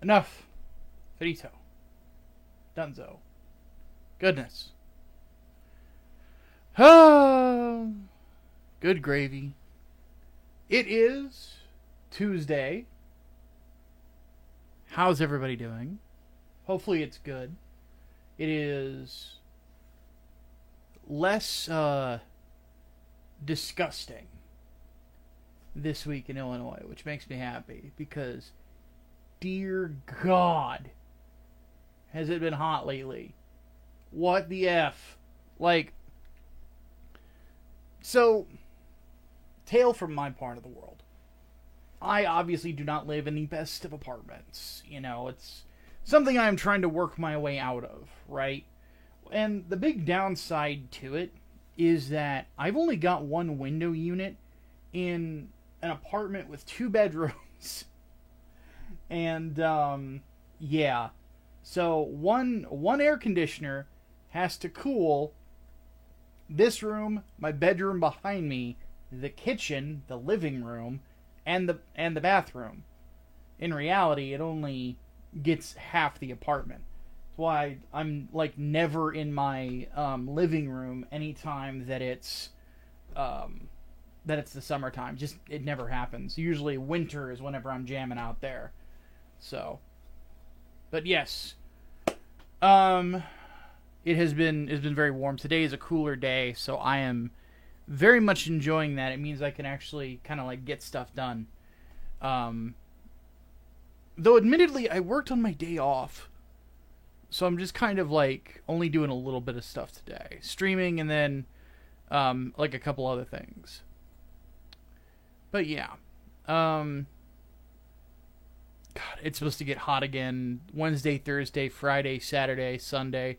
Enough. Finito. Dunzo. Goodness. Oh, good gravy. It is Tuesday. How's everybody doing? Hopefully it's good. It is less disgusting this week in Illinois, which makes me happy because, dear God, has it been hot lately? What the F? Like, so, tale from my part of the world. I obviously do not live in the best of apartments. You know, it's something I'm trying to work my way out of, right? And the big downside to it is that I've only got one window unit in an apartment with two bedrooms. And yeah. So one air conditioner has to cool this room, my bedroom behind me, the kitchen, the living room, and the bathroom. In reality, it only gets half the apartment. That's why I'm like never in my living room anytime that it's the summertime. Just it never happens. Usually winter is whenever I'm jamming out there. So, but yes, it's been very warm. Today is a cooler day, so I am very much enjoying that. It means I can actually kind of like get stuff done. Um, though admittedly, I worked on my day off, so I'm just kind of like only doing a little bit of stuff today, streaming, and then like a couple other things. But yeah, God, it's supposed to get hot again Wednesday, Thursday, Friday, Saturday, Sunday.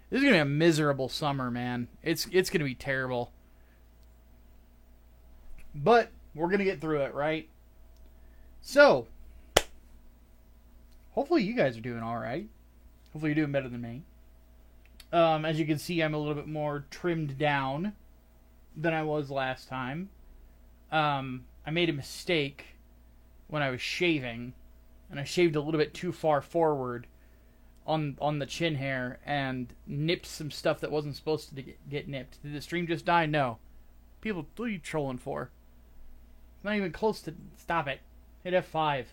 This is gonna be a miserable summer, man. It's gonna be terrible. But we're gonna get through it, right? So, hopefully you guys are doing all right. Hopefully you're doing better than me. As you can see, I'm a little bit more trimmed down than I was last time. I made a mistake when I was shaving, and I shaved a little bit too far forward on the chin hair and nipped some stuff that wasn't supposed to get nipped. Did the stream just die? No. People, what are you trolling for? It's not even close to... Stop it. Hit F5.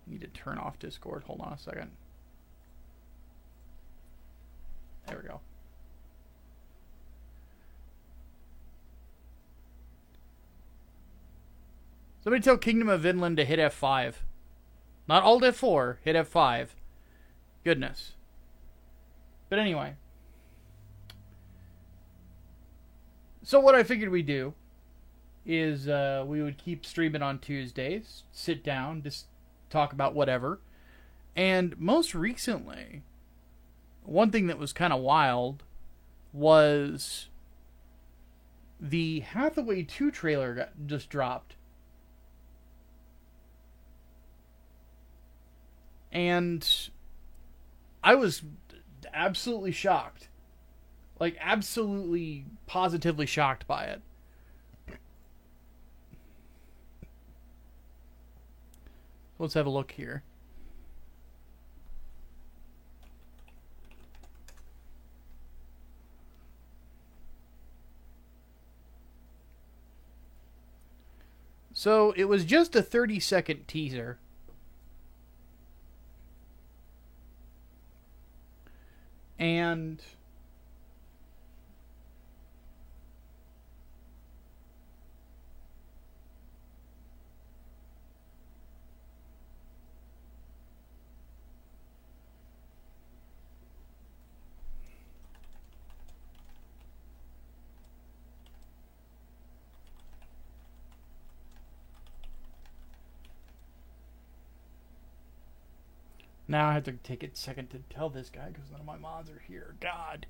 Need to turn off Discord. Hold on a second. There we go. Somebody tell Kingdom of Vinland to hit F5. Not Alt F4, hit F5. Goodness. But anyway. So what I figured we'd do is we would keep streaming on Tuesdays, sit down, just talk about whatever. And most recently, one thing that was kind of wild was the Hathaway 2 trailer just dropped. And I was absolutely shocked. Like, absolutely, positively shocked by it. Let's have a look here. So, it was just a 30-second teaser. And now I have to take a second to tell this guy because none of my mods are here. God.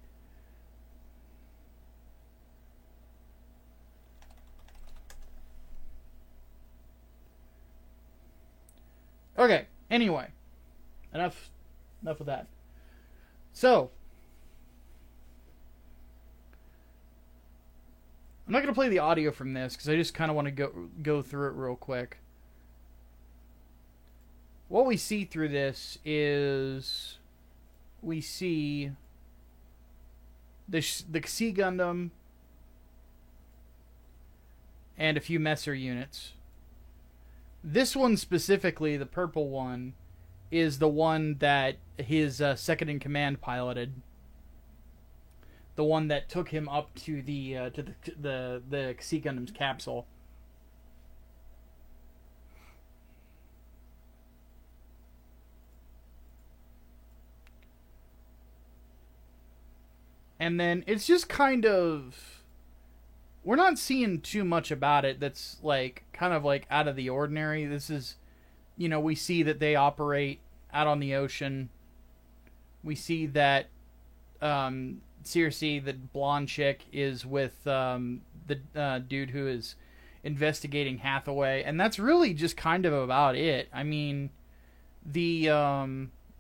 Okay, anyway. Enough of that. So, I'm not going to play the audio from this because I just kind of want to go through it real quick. what we see through this is we see the Sea Gundam and a few Messer units. This one specifically, the purple one, is the one that his second in command piloted. The one that took him up to the Sea Gundam's capsule. And then it's just kind of, we're not seeing too much about it that's like kind of like out of the ordinary. This is, we see that they operate out on the ocean. We see that Circe, the blonde chick, is with the dude who is investigating Hathaway, and that's really just kind of about it. I mean, the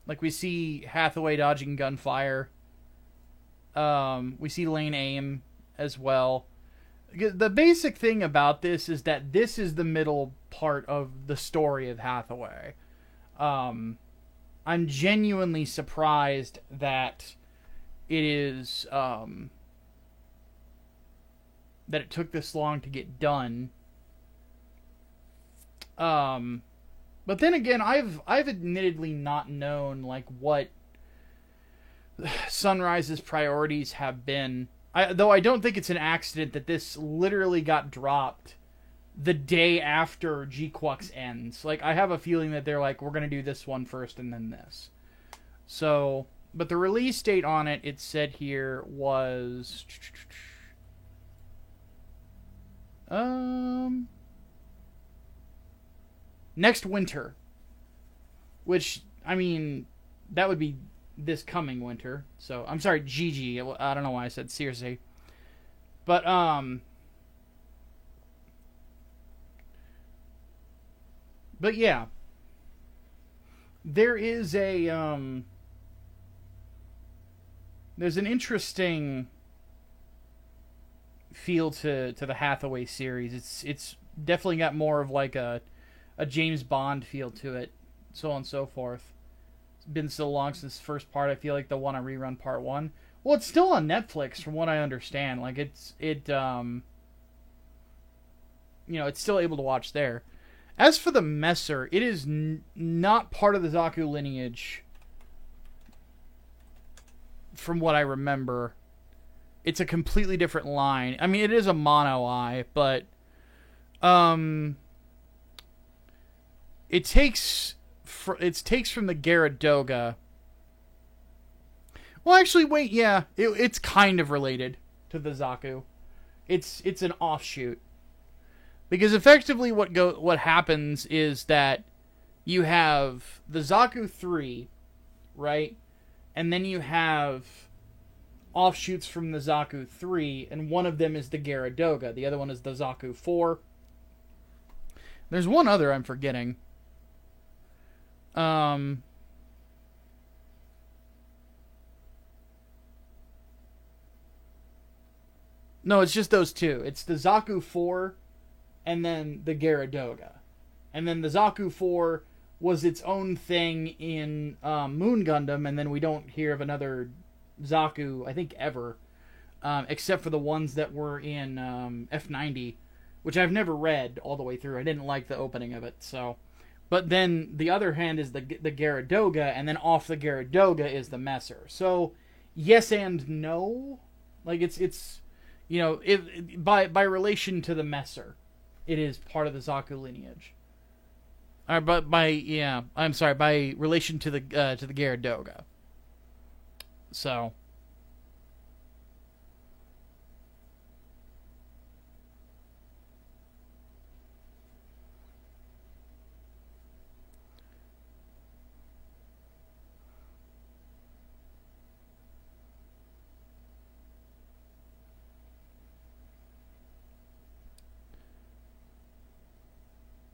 like we see Hathaway dodging gunfire. We see Lane aim as well. The basic thing about this is that this is the middle part of the story of Hathaway. I'm genuinely surprised that it is that it took this long to get done. But then again, I've admittedly not known like what Sunrise's priorities have been. Though I don't think it's an accident that this literally got dropped the day after G-Quux ends. Like, I have a feeling that they're like, we're going to do this one first and then this. So, but the release date on it, it said here, was next winter. Which, I mean, that would be this coming winter. So, I'm sorry, Gigi. I don't know why I said Circe. But, yeah. There is a, there's an interesting feel to the Hathaway series. It's definitely got more of like a James Bond feel to it, so on and so forth. It's been so long since the first part, I feel like they'll want to rerun part one. Well, it's still on Netflix from what I understand. Like it's still able to watch there. As for the Messer, it is not part of the Zaku lineage from what I remember. It's a completely different line. I mean, it is a mono eye, but it takes from the Garadoga. Well, actually, wait, yeah, it's kind of related to the Zaku. It's an offshoot. Because effectively what happens is that you have the Zaku 3, right? And then you have offshoots from the Zaku 3, and one of them is the Garadoga. The other one is the Zaku 4. There's one other I'm forgetting. No, it's just those two. It's the Zaku 4 and then the Garadoga. And then the Zaku 4 was its own thing in Moon Gundam, and then we don't hear of another Zaku, I think, ever. Except for the ones that were in F90, which I've never read all the way through. I didn't like the opening of it, so... But then the other hand is the Garadoga, and then off the Garadoga is the Messer. So, yes and no. Like, it's by relation to the Messer, it is part of the Zaku lineage. But by relation to the Garadoga. So...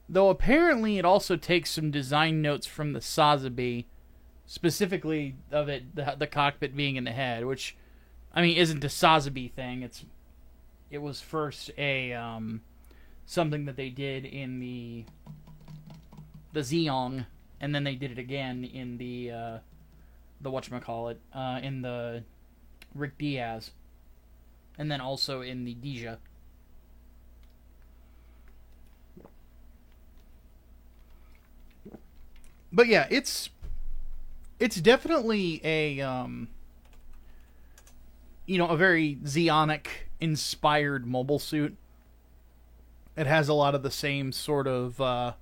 Though apparently it also takes some design notes from the Sazabi, specifically of it, the cockpit being in the head, which, I mean, isn't a Sazabi thing. It was first a something that they did in the Zeong and then they did it again in the whatchamacallit, in the Rick Diaz, and then also in the Deja. But yeah, it's definitely a a very Zeonic inspired mobile suit. It has a lot of the same sort of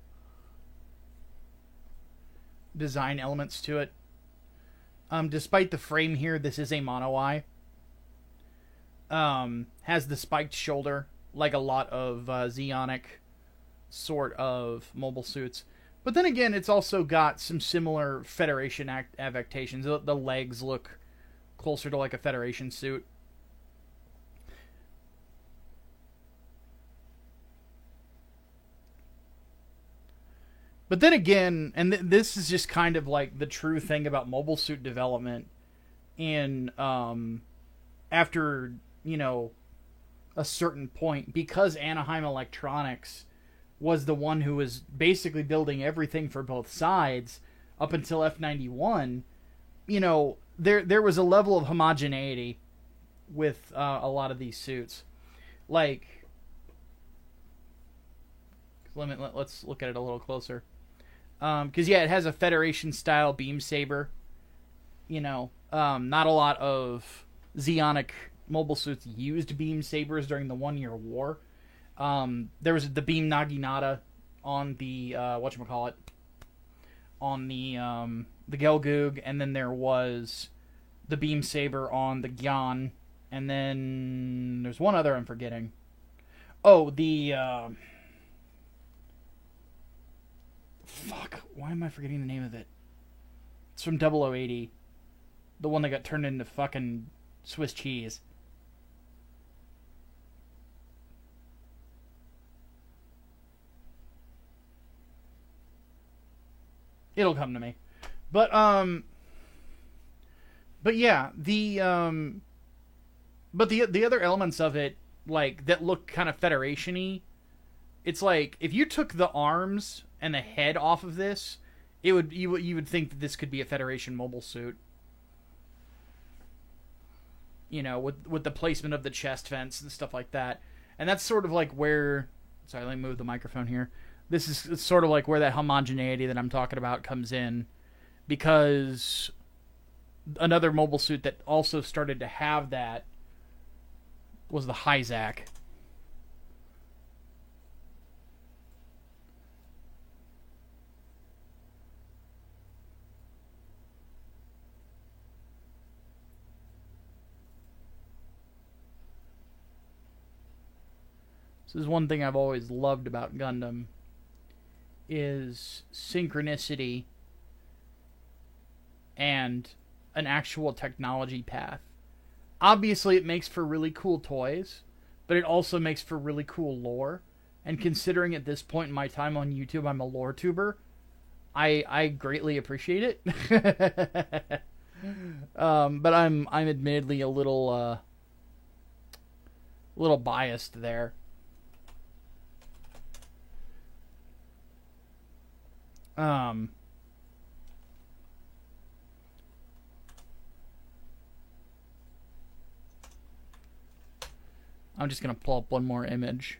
design elements to it. Despite the frame here, this is a mono eye. Has the spiked shoulder, like a lot of Zeonic sort of mobile suits. But then again, it's also got some similar Federation affectations. The legs look closer to like a Federation suit. But then again, and this is just kind of like the true thing about mobile suit development in after, a certain point, because Anaheim Electronics was the one who was basically building everything for both sides up until F91, there was a level of homogeneity with a lot of these suits. Like, let's look at it a little closer. Because, it has a Federation-style beam saber. Not a lot of Zeonic mobile suits used beam sabers during the 1 Year War. There was the beam Naginata on the whatchamacallit, on the Gelgoog, and then there was the beam saber on the Gyan, and then there's one other I'm forgetting. Oh, the fuck, why am I forgetting the name of it? It's from 0080, the one that got turned into fucking Swiss cheese. It'll come to me. But yeah, the other elements of it, like, that look kind of Federation-y, it's like if you took the arms and the head off of this, you would think that this could be a Federation mobile suit. With the placement of the chest vents and stuff like that. And that's sort of like where, sorry, let me move the microphone here. This is sort of like where that homogeneity that I'm talking about comes in, because another mobile suit that also started to have that was the Hyzak. This is one thing I've always loved about Gundam, is synchronicity and an actual technology path. Obviously, it makes for really cool toys, but it also makes for really cool lore. And considering at this point in my time on YouTube, I'm a lore tuber, I greatly appreciate it. But I'm admittedly a little biased there. I'm just going to pull up one more image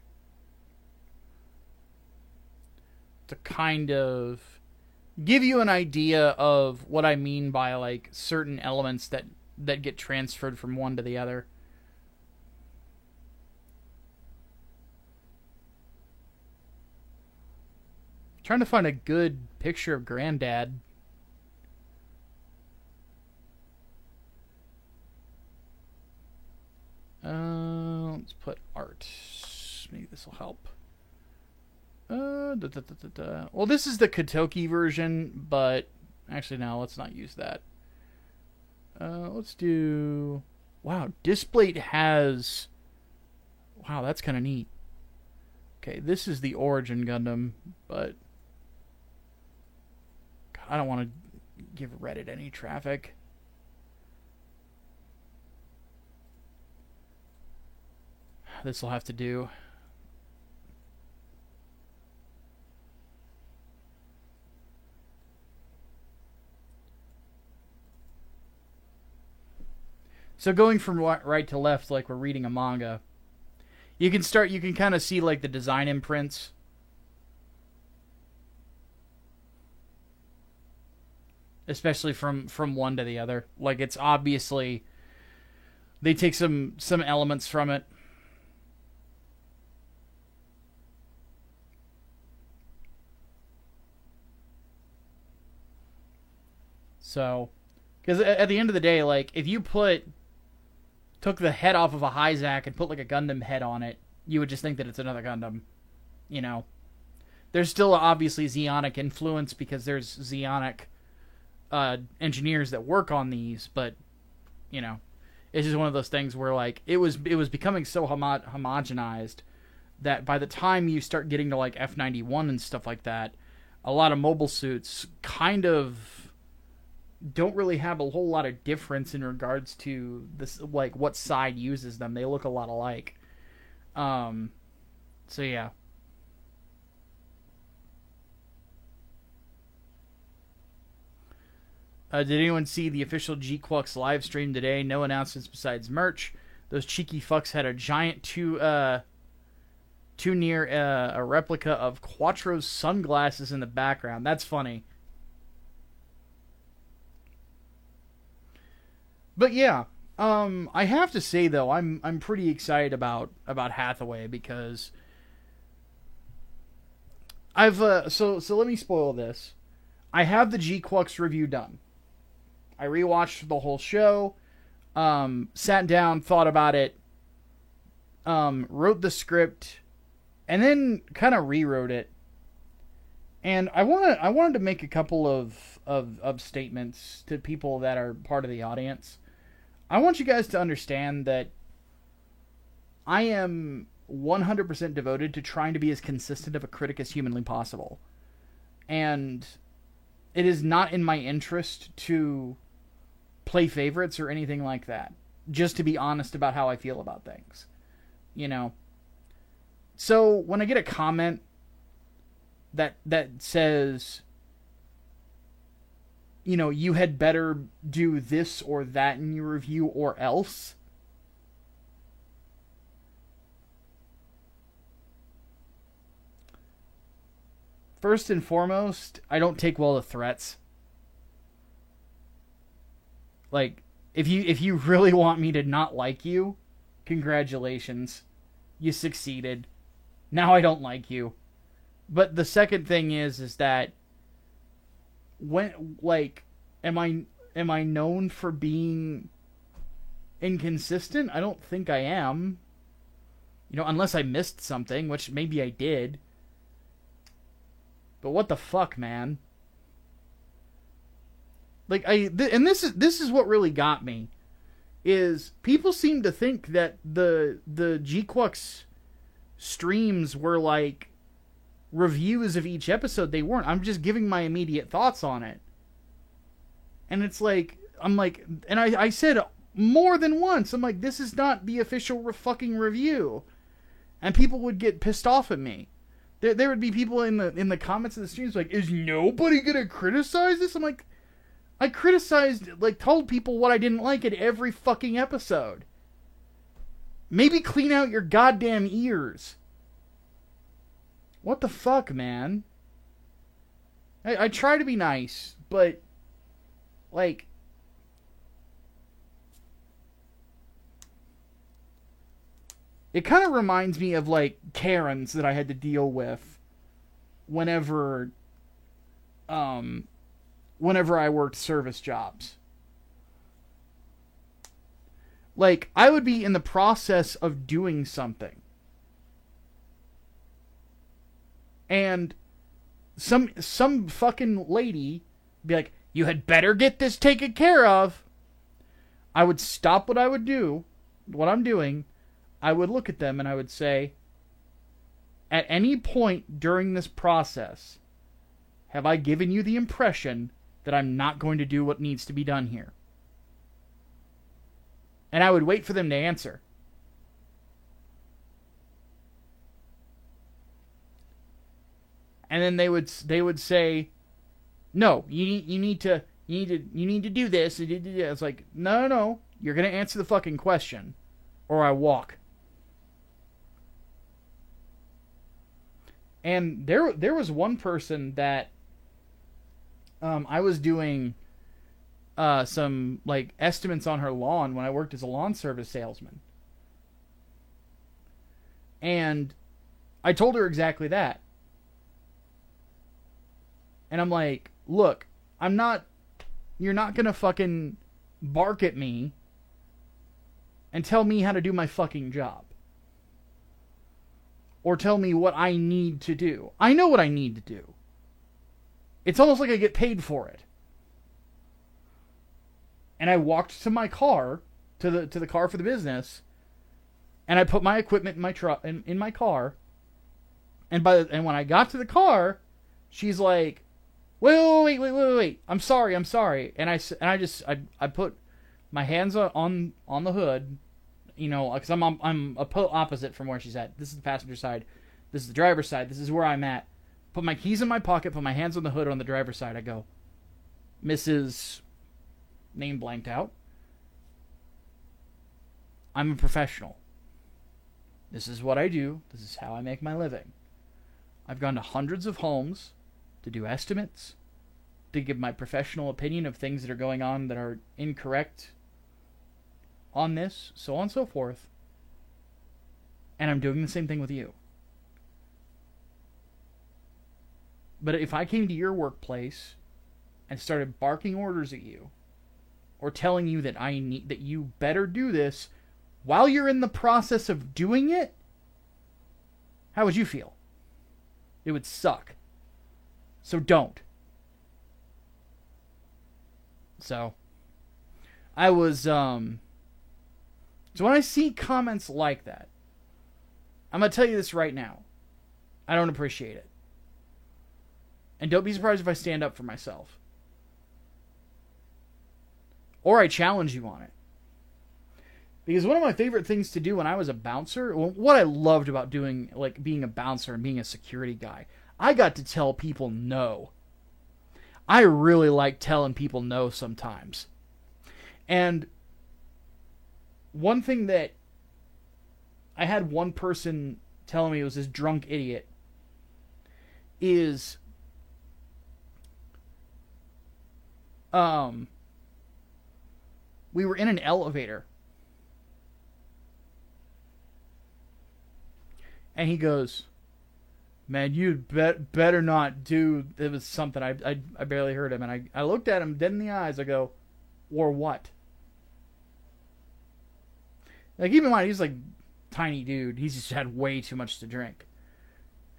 to kind of give you an idea of what I mean by like certain elements that get transferred from one to the other. Trying to find a good picture of Granddad. Let's put art. Maybe this will help. Well, this is the Kotoki version, but actually, no, let's not use that. Let's do... Wow, Displate has... Wow, that's kind of neat. Okay, this is the Origin Gundam, but... God, I don't want to give Reddit any traffic. This will have to do. So going from right to left, like we're reading a manga, you can kind of see like the design imprints. Especially from one to the other. Like it's obviously they take some elements from it. So, because at the end of the day, like if you took the head off of a Hyzak and put like a Gundam head on it, you would just think that it's another Gundam. You know, there's still obviously Zeonic influence because there's Zeonic engineers that work on these, but you know, it's just one of those things where like it was becoming so homogenized that by the time you start getting to like F91 and stuff like that, a lot of mobile suits kind of don't really have a whole lot of difference in regards to this, like what side uses them. They look a lot alike. So yeah. Did anyone see the official G-Quux live stream today? No announcements besides merch. Those cheeky fucks had a giant too near a replica of Quattro's sunglasses in the background. That's funny. But yeah, I have to say though, I'm pretty excited about Hathaway because I've so let me spoil this. I have the G-Quux review done. I rewatched the whole show, sat down, thought about it, wrote the script, and then kind of rewrote it. And I wanted to make a couple of statements to people that are part of the audience. I want you guys to understand that I am 100% devoted to trying to be as consistent of a critic as humanly possible. And it is not in my interest to play favorites or anything like that. Just to be honest about how I feel about things. You know? So, when I get a comment that says, you know, you had better do this or that in your review or else, first and foremost, I don't take well to threats. Like, if you really want me to not like you, congratulations. You succeeded. Now I don't like you. But the second thing is that when, like, am I known for being inconsistent? I don't think I am. You know, unless I missed something, which maybe I did. But what the fuck, man? Like and this is what really got me, is people seem to think that the G-Quux streams were like reviews of each episode. They weren't. I'm just giving my immediate thoughts on it. And it's like, I'm like, and I said more than once, I'm like, this is not the official fucking review. And people would get pissed off at me. There would be people in the comments of the streams like, is nobody gonna criticize this? I'm like, I criticized, like, told people what I didn't like at every fucking episode. Maybe clean out your goddamn ears. What the fuck, man? I try to be nice, but, like, it kind of reminds me of, like, Karens that I had to deal with whenever I worked service jobs. Like, I would be in the process of doing something, and some fucking lady be like, you had better get this taken care of. I would stop what I'm doing. I would look at them and I would say, at any point during this process, have I given you the impression that I'm not going to do what needs to be done here? And I would wait for them to answer. And then they would say, "No, you need to do this." It's like, no. You're going to answer the fucking question, or I walk. And there was one person that I was doing some like estimates on her lawn when I worked as a lawn service salesman. And I told her exactly that. And I'm like, look, you're not gonna fucking bark at me and tell me how to do my fucking job. Or tell me what I need to do. I know what I need to do. It's almost like I get paid for it. And I walked to my car, to the car for the business, and I put my equipment in my truck in my car. And when I got to the car, she's like, wait. I'm sorry. And I put my hands on the hood, you know, because I'm opposite from where she's at. This is the passenger side. This is the driver's side. This is where I'm at. Put my keys in my pocket. Put my hands on the hood on the driver's side. I go, Mrs. Name blanked out. I'm a professional. This is what I do. This is how I make my living. I've gone to hundreds of homes to do estimates, to give my professional opinion of things that are going on that are incorrect on this, so on and so forth. And I'm doing the same thing with you. But if I came to your workplace and started barking orders at you, or telling you that that you better do this while you're in the process of doing it, how would you feel? It would suck. So don't. So I was so when I see comments like that, I'm gonna tell you this right now. I don't appreciate it. And don't be surprised if I stand up for myself. Or I challenge you on it. Because one of my favorite things to do when I was a bouncer, well, what I loved about doing, like being a bouncer and being a security guy, I got to tell people no. I really like telling people no sometimes. And one thing that I had one person telling me was this drunk idiot is we were in an elevator. And he goes, man, you'd better not do... It was something, I barely heard him. And I looked at him dead in the eyes. I go, or what? Like, keep in mind, he's like tiny dude. He's just had way too much to drink.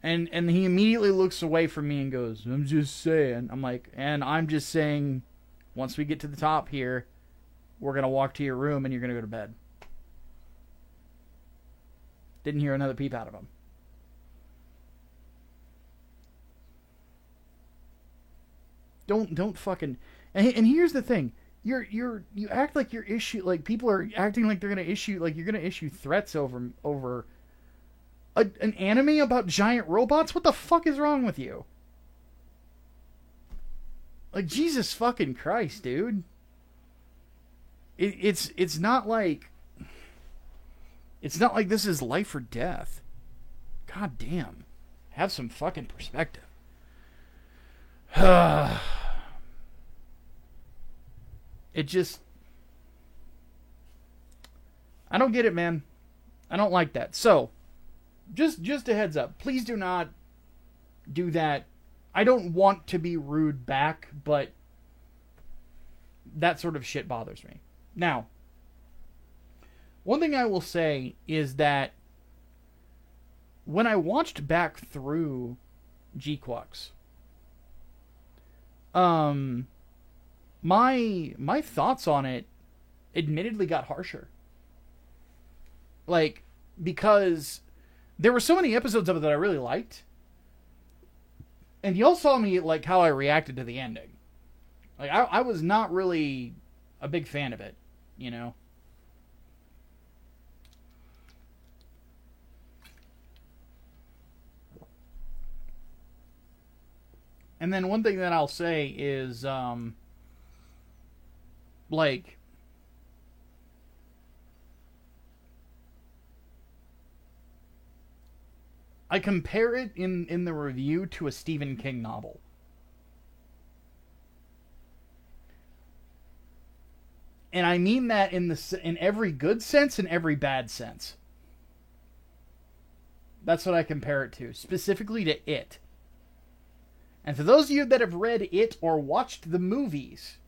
And he immediately looks away from me and goes, I'm just saying. I'm like, and I'm just saying, once we get to the top here, we're going to walk to your room and you're going to go to bed. Didn't hear another peep out of him. Don't fucking... And here's the thing. You act like you're like people are acting like they're going to issue, like you're going to issue threats over an anime about giant robots? What the fuck is wrong with you? Like, Jesus fucking Christ, dude. It's not like... It's not like this is life or death. God damn. Have some fucking perspective. It just... I don't get it, man. I don't like that. So, just a heads up. Please do not do that. I don't want to be rude back, but that sort of shit bothers me. Now, one thing I will say is that when I watched back through G-Quux, my thoughts on it admittedly got harsher. Like, because there were so many episodes of it that I really liked. And y'all saw me, like, how I reacted to the ending. Like, I was not really a big fan of it, you know? And then one thing that I'll say is, like, I compare it in the review to a Stephen King novel. And I mean that in every good sense and every bad sense. That's what I compare it to, specifically to It. And for those of you that have read It or watched the movies,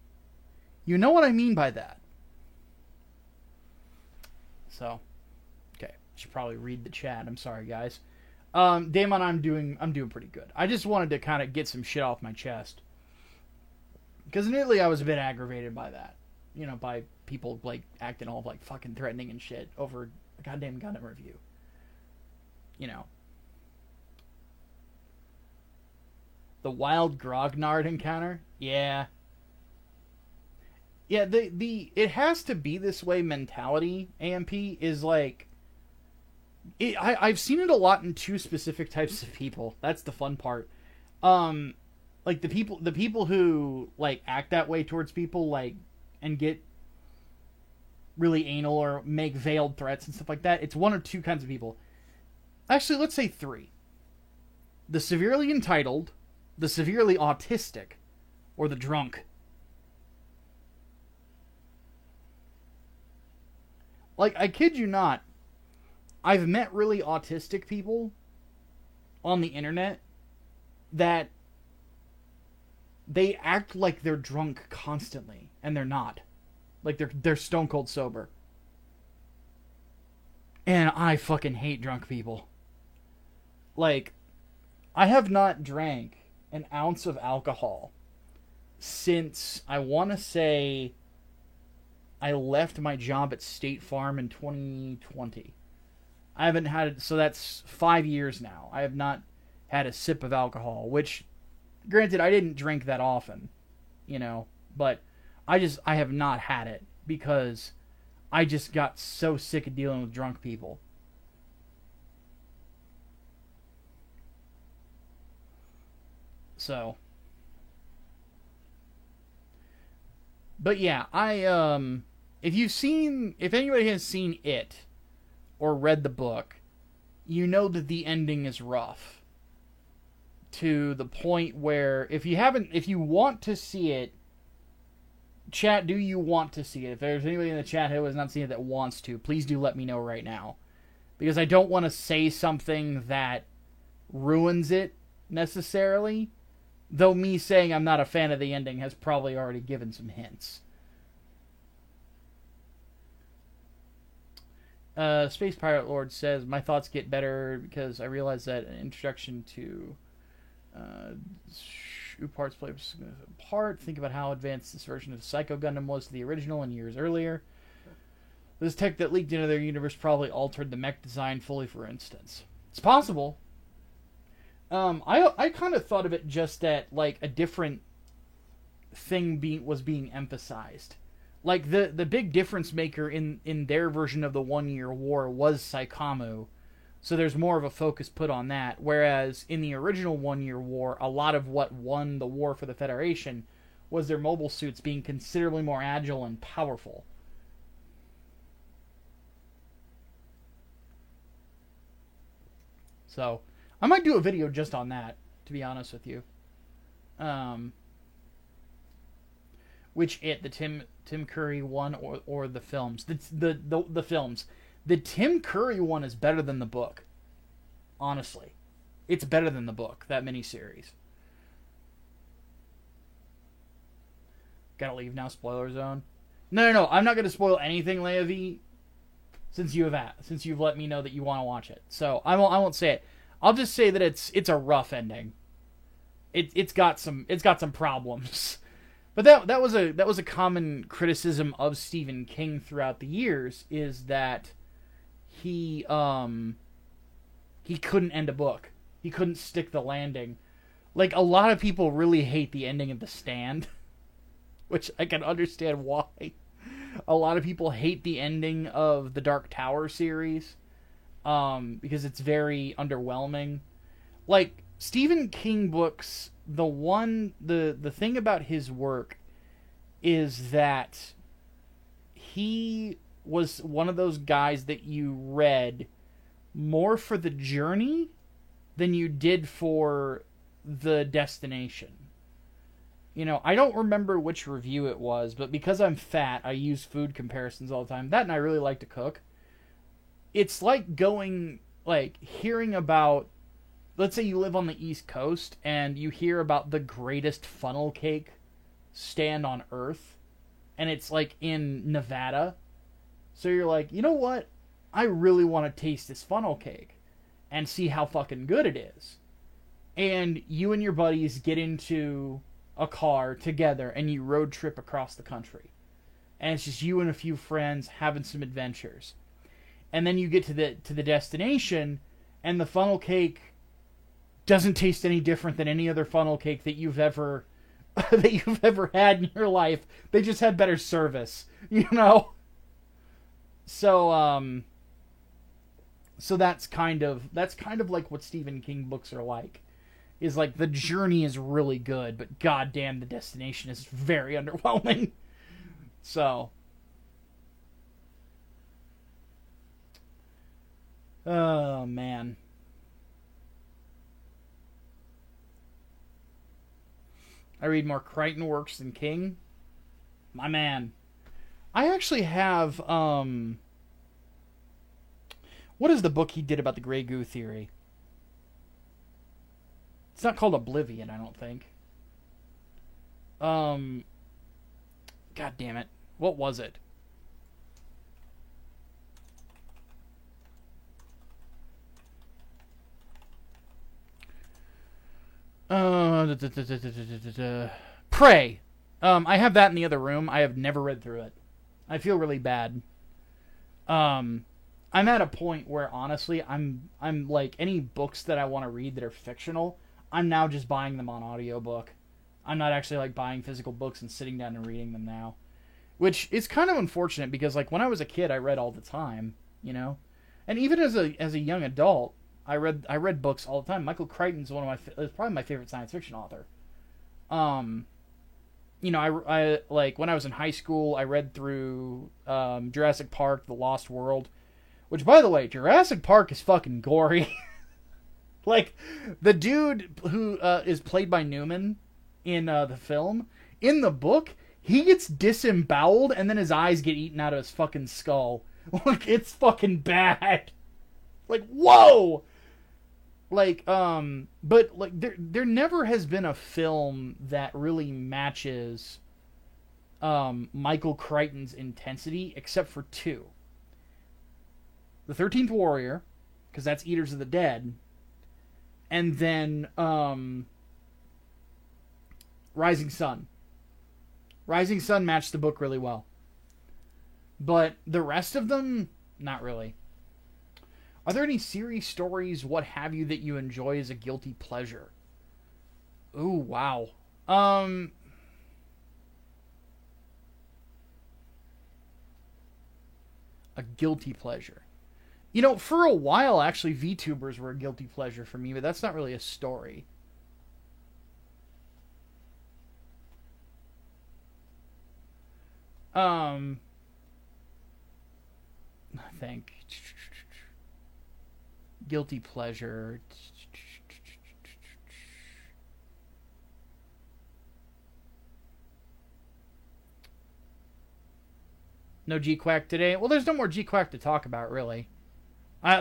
you know what I mean by that. So, okay, should probably read the chat. I'm sorry, guys. Damon, I'm doing pretty good. I just wanted to kind of get some shit off my chest, because initially I was a bit aggravated by that. You know, by people like acting all like fucking threatening and shit over a goddamn Gundam review. You know, the wild Grognard encounter. Yeah. The it has to be this way mentality. AMP is like, I've seen it a lot in two specific types of people. That's the fun part. Like the people who like act that way towards people, like, and get really anal or make veiled threats and stuff like that. It's one or two kinds of people. Actually, let's say three. The severely entitled, the severely autistic, or the drunk. Like, I kid you not, I've met really autistic people on the internet that they act like they're drunk constantly, and they're not. Like, they're stone cold sober. And I fucking hate drunk people. Like, I have not drank an ounce of alcohol since, I want to say, I left my job at State Farm in 2020. I haven't had it, so that's 5 years now. I have not had a sip of alcohol, which, granted, I didn't drink that often, you know, but I have not had it because I just got so sick of dealing with drunk people. So, but yeah, if anybody has seen It or read the book, you know that the ending is rough. To the point where, if you want to see it, chat, do you want to see it? If there's anybody in the chat who has not seen it that wants to, please do let me know right now. Because I don't want to say something that ruins it, necessarily. Though me saying I'm not a fan of the ending has probably already given some hints. Space Pirate Lord says, my thoughts get better because I realize that an introduction to Upart's play a significant part. Think about how advanced this version of Psycho Gundam was to the original and years earlier. This tech that leaked into their universe probably altered the mech design fully, for instance. It's possible. I kind of thought of it just that, like, a different thing was being emphasized. Like, the big difference maker in their version of the 1 Year War was Saikamu. So there's more of a focus put on that. Whereas in the original 1 Year War, a lot of what won the war for the Federation was their mobile suits being considerably more agile and powerful. So, I might do a video just on that, to be honest with you. Which the Tim Curry one or the films? The films. The Tim Curry one is better than the book. Honestly. It's better than the book, that miniseries. Gotta leave now, spoiler zone. No, I'm not gonna spoil anything, Leia V, since you've let me know that you want to watch it. So I won't say it. I'll just say that it's a rough ending. It's got some problems. But that was a common criticism of Stephen King throughout the years, is that he couldn't end a book. He couldn't stick the landing. Like, a lot of people really hate the ending of The Stand, which I can understand why. A lot of people hate the ending of the Dark Tower series, because it's very underwhelming. Like, Stephen King books, the thing about his work is that he was one of those guys that you read more for the journey than you did for the destination. You know, I don't remember which review it was, but because I'm fat, I use food comparisons all the time. That and I really like to cook. It's like going, like, hearing about, let's say you live on the East Coast and you hear about the greatest funnel cake stand on earth, and it's like in Nevada. So you're like, you know what? I really want to taste this funnel cake and see how fucking good it is. And you and your buddies get into a car together and you road trip across the country. And it's just you and a few friends having some adventures. And then you get to the destination, and the funnel cake doesn't taste any different than any other funnel cake that you've ever had in your life. They just had better service, you know? So so that's kind of like what Stephen King books are like. Is like the journey is really good, but goddamn, the destination is very underwhelming. So, oh man, I read more Crichton works than King. My man, I actually have what is the book he did about the Grey Goo theory? It's not called Oblivion, I don't think. God damn it. What was it? Prey. I have that in the other room. I have never read through it. I feel really bad. I'm at a point where honestly, I'm like any books that I want to read that are fictional, I'm now just buying them on audiobook. I'm not actually like buying physical books and sitting down and reading them now. Which is kind of unfortunate because like when I was a kid I read all the time, you know? And even as a young adult, I read books all the time. Michael Crichton's is probably my favorite science fiction author. You know, I like when I was in high school, I read through Jurassic Park: The Lost World, which by the way, Jurassic Park is fucking gory. Like, the dude who is played by Newman in the film, in the book, he gets disemboweled and then his eyes get eaten out of his fucking skull. Like, it's fucking bad. Like, whoa! Like, but, like, there never has been a film that really matches Michael Crichton's intensity, except for two. The 13th Warrior, because that's Eaters of the Dead, and then Rising Sun. Rising Sun matched the book really well. But the rest of them, not really. Are there any series, stories, what have you, that you enjoy as a guilty pleasure? Ooh, wow. A guilty pleasure. You know, for a while, actually, VTubers were a guilty pleasure for me, but that's not really a story. I think. Guilty pleasure. No G-Quack today? Well, there's no more G-Quack to talk about, really.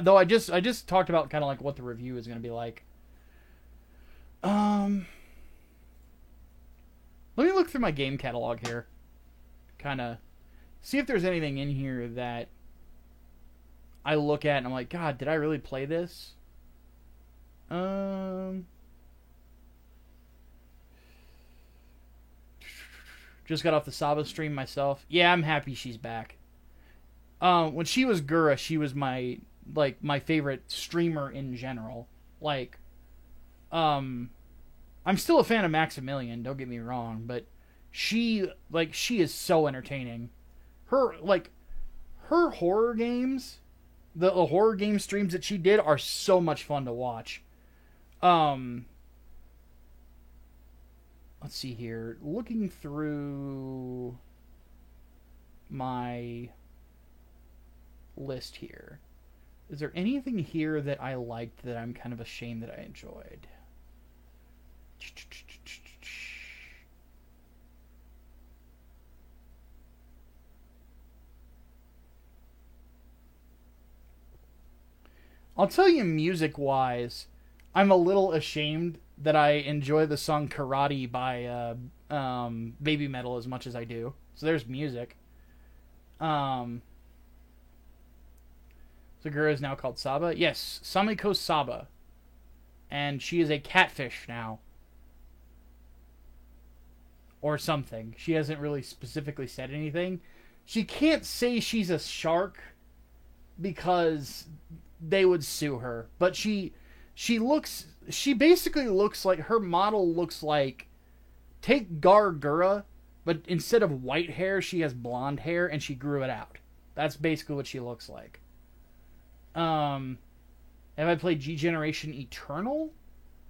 Though I just talked about kind of like what the review is going to be like. Let me look through my game catalog here. Kind of see if there's anything in here that I look at and I'm like, God, did I really play this? Just got off the Saba stream myself. Yeah, I'm happy she's back. When she was Gura, she was my favorite streamer in general. Like, I'm still a fan of Maximilian, don't get me wrong, but she is so entertaining. Her horror games, the horror game streams that she did are so much fun to watch. Let's see here. Looking through my list here. Is there anything here that I liked that I'm kind of ashamed that I enjoyed? I'll tell you, music-wise, I'm a little ashamed that I enjoy the song Karate by Baby Metal as much as I do. So there's music. Sagura is now called Saba. Yes, Samiko Saba. And she is a catfish now. Or something. She hasn't really specifically said anything. She can't say she's a shark because they would sue her. But she basically looks like, her model looks like, take Gargura, but instead of white hair, she has blonde hair and she grew it out. That's basically what she looks like. Have I played G Generation Eternal?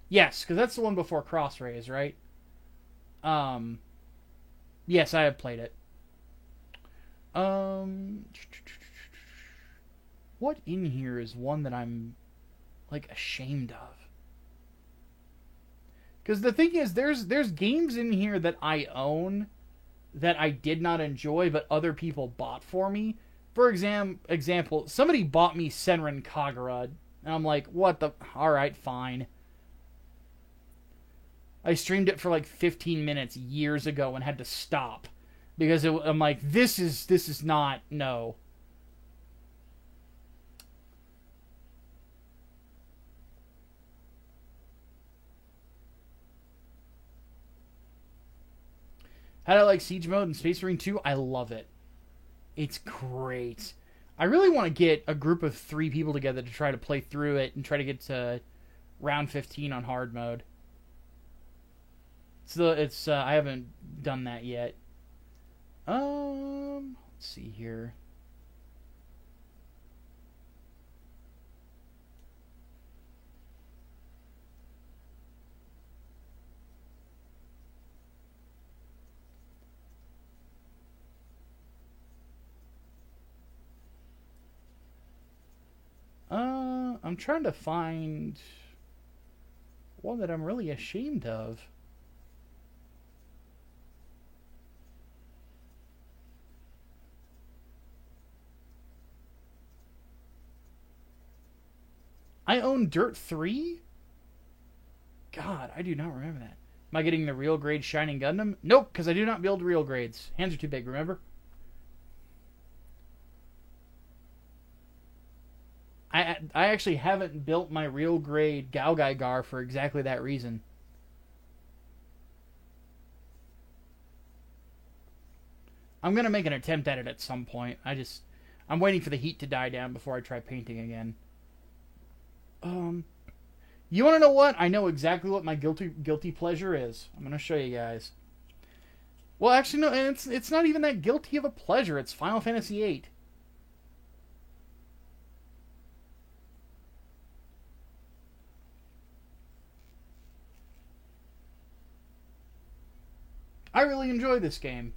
Yes, because that's the one before Crossrays, right? Yes, I have played it. What in here is one that I'm, like, ashamed of? Because the thing is, there's games in here that I own that I did not enjoy, but other people bought for me. For example, somebody bought me Senran Kagura, and I'm like, what the... Alright, fine. I streamed it for like 15 minutes years ago and had to stop. Because I'm like, this is not... No. How do I like Siege Mode in Space Marine 2? I love it. It's great. I really want to get a group of 3 people together to try to play through it and try to get to round 15 on hard mode. So I haven't done that yet. Let's see here. I'm trying to find one that I'm really ashamed of. I own Dirt 3? God, I do not remember that. Am I getting the real grade Shining Gundam? Nope, because I do not build real grades. Hands are too big, remember? I actually haven't built my real grade Galgaigar for exactly that reason. I'm going to make an attempt at it at some point. I'm waiting for the heat to die down before I try painting again. You want to know what? I know exactly what my guilty pleasure is. I'm going to show you guys. Well, actually, no, and it's not even that guilty of a pleasure. It's Final Fantasy VIII. I really enjoy this game.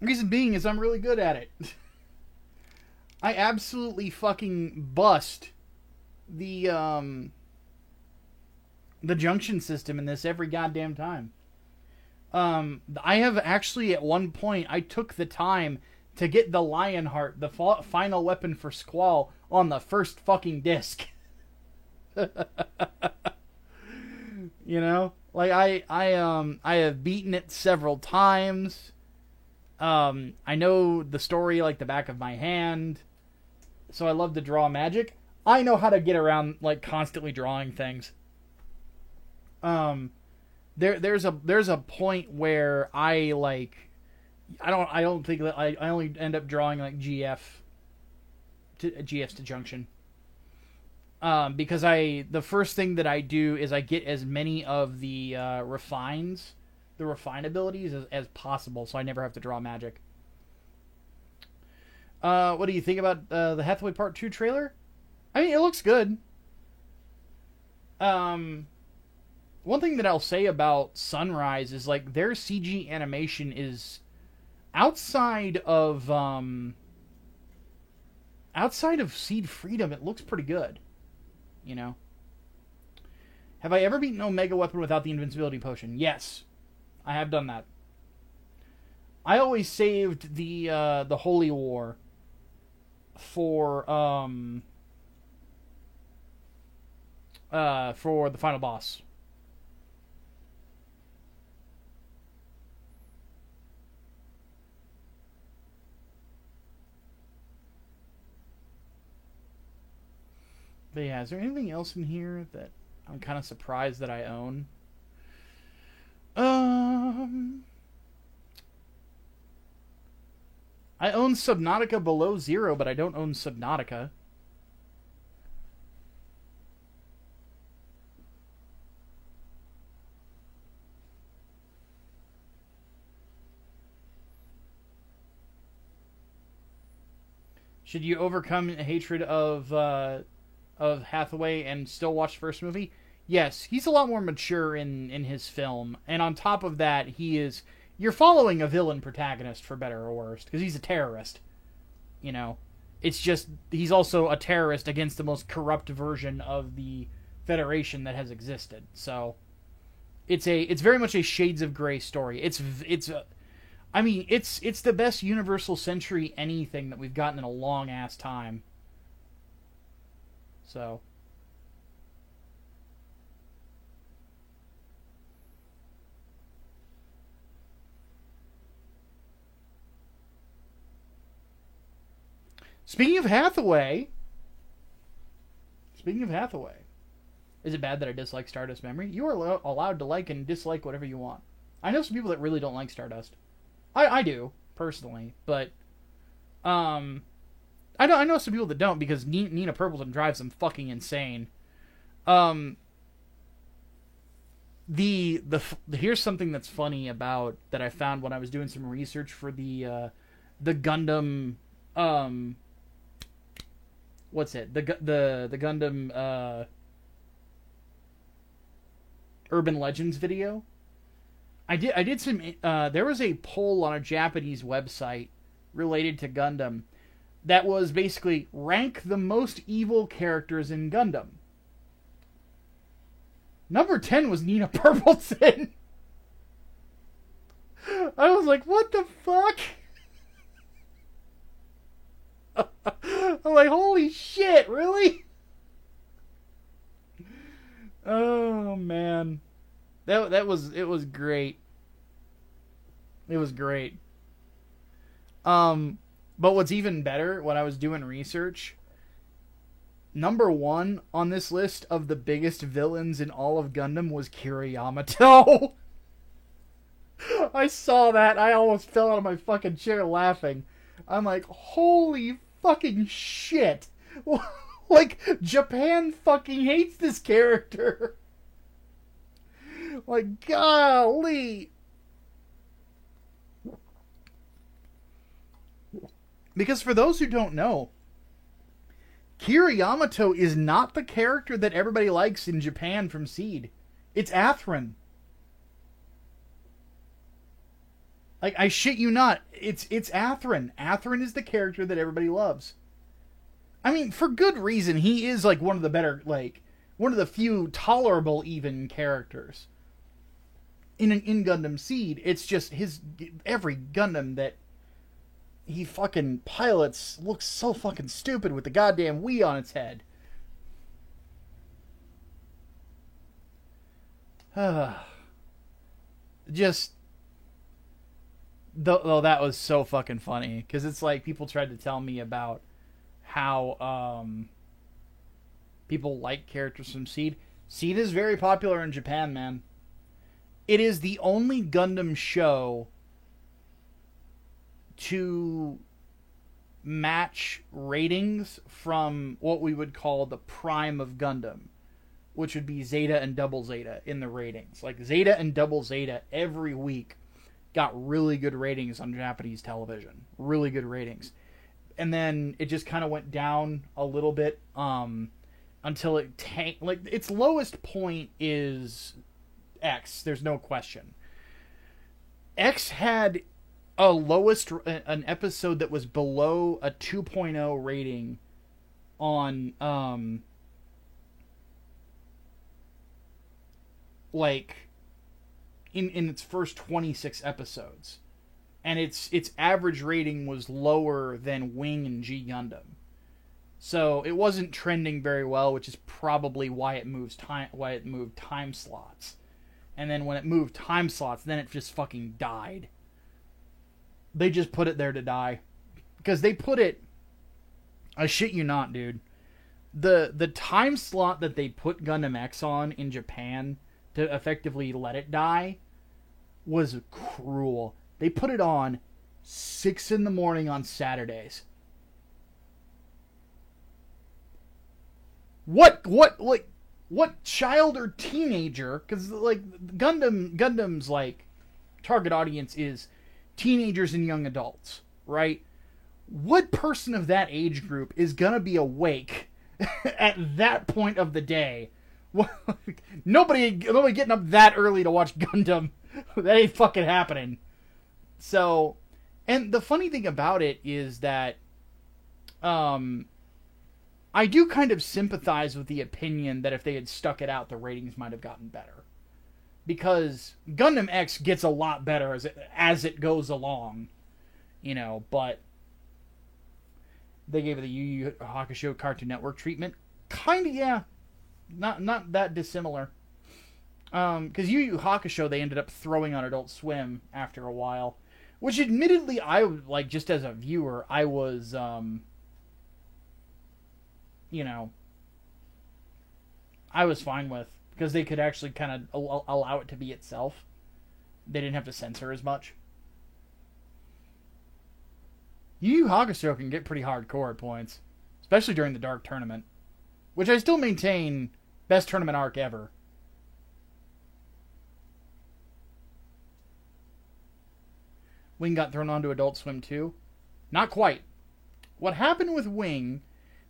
Reason being is I'm really good at it. I absolutely fucking bust the junction system in this every goddamn time. I have actually at one point I took the time to get the Lionheart, the final weapon for Squall, on the first fucking disc. You know, like I have beaten it several times. I know the story like the back of my hand, so I love to draw magic. I know how to get around like constantly drawing things. There's a point where I don't think that I only end up drawing like GFs to junction. Because the first thing that I do is I get as many of the refine abilities as possible, so I never have to draw magic. What do you think about the Hathaway Part 2 trailer? I mean, it looks good. One thing that I'll say about Sunrise is like their CG animation is outside of Seed Freedom, it looks pretty good. You know. Have I ever beaten Omega Weapon without the invincibility potion? Yes, I have done that. I always saved the Holy War for the final boss. But yeah, is there anything else in here that I'm kind of surprised that I own? I own Subnautica Below Zero, but I don't own Subnautica. Should you overcome hatred of Hathaway and still watch the first movie? Yes, he's a lot more mature in his film, and on top of that, you're following a villain protagonist for better or worse because he's a terrorist. You know, it's just he's also a terrorist against the most corrupt version of the Federation that has existed. So it's very much a Shades of Grey story. It's the best Universal Century anything that we've gotten in a long ass time. So Speaking of Hathaway, is it bad that I dislike Stardust Memory? You are allowed to like and dislike whatever you want. I know some people that really don't like Stardust. I do personally, but I know some people that don't because Nina Purpleton drives them fucking insane. Here's something that's funny about that I found when I was doing some research for the Gundam what's it? The Gundam Urban Legends video. I did some there was a poll on a Japanese website related to Gundam that was basically rank the most evil characters in Gundam. Number 10 was Nina Purpleton. I was like, what the fuck? I'm like, holy shit, really? Oh man. It was great. It was great. But what's even better, when I was doing research, number 1 on this list of the biggest villains in all of Gundam was Kira Yamato. I saw that. I almost fell out of my fucking chair laughing. I'm like, holy fucking shit. Like, Japan fucking hates this character. Like, golly. Because for those who don't know, Kira Yamato is not the character that everybody likes in Japan from Seed. It's Athrun. Like, I shit you not. It's Athrun. Athrun is the character that everybody loves. I mean, for good reason. He is, like, one of the better, like, one of the few tolerable, even, characters. In Gundam Seed, it's just every Gundam that he fucking pilots looks so fucking stupid with the goddamn Wii on its head. Just... Though that was so fucking funny. Because it's like people tried to tell me about how people like characters from Seed. Seed is very popular in Japan, man. It is the only Gundam show to match ratings from what we would call the prime of Gundam, which would be Zeta and Double Zeta in the ratings. Like, Zeta and Double Zeta every week got really good ratings on Japanese television. Really good ratings. And then it just kind of went down a little bit until it tanked. Like, its lowest point is X. There's no question. X had an episode that was below a 2.0 rating on like in its first 26 episodes, and its average rating was lower than Wing and G Gundam. So it wasn't trending very well, which is probably why it moved time slots. And then when it moved time slots, then it just fucking died. They just put it there to die. Because they put it... I shit you not, dude. The time slot that they put Gundam X on in Japan to effectively let it die was cruel. They put it on 6 in the morning on Saturdays. What child or teenager? Because like Gundam's like target audience is teenagers and young adults, right? What person of that age group is gonna be awake at that point of the day? Nobody getting up that early to watch Gundam. That ain't fucking happening. So, and the funny thing about it is that, I do kind of sympathize with the opinion that if they had stuck it out, the ratings might have gotten better. Because Gundam X gets a lot better as it goes along, but they gave it the Yu Yu Hakusho Cartoon Network treatment. Kinda, yeah. Not that dissimilar. Because Yu Yu Hakusho, they ended up throwing on Adult Swim after a while. Which admittedly, just as a viewer, I was, I was fine with, because they could actually kind of allow it to be itself. They didn't have to censor as much. Yu Yu Hakusho can get pretty hardcore at points, especially during the Dark Tournament, which I still maintain best tournament arc ever. Wing got thrown onto Adult Swim too? Not quite. What happened with Wing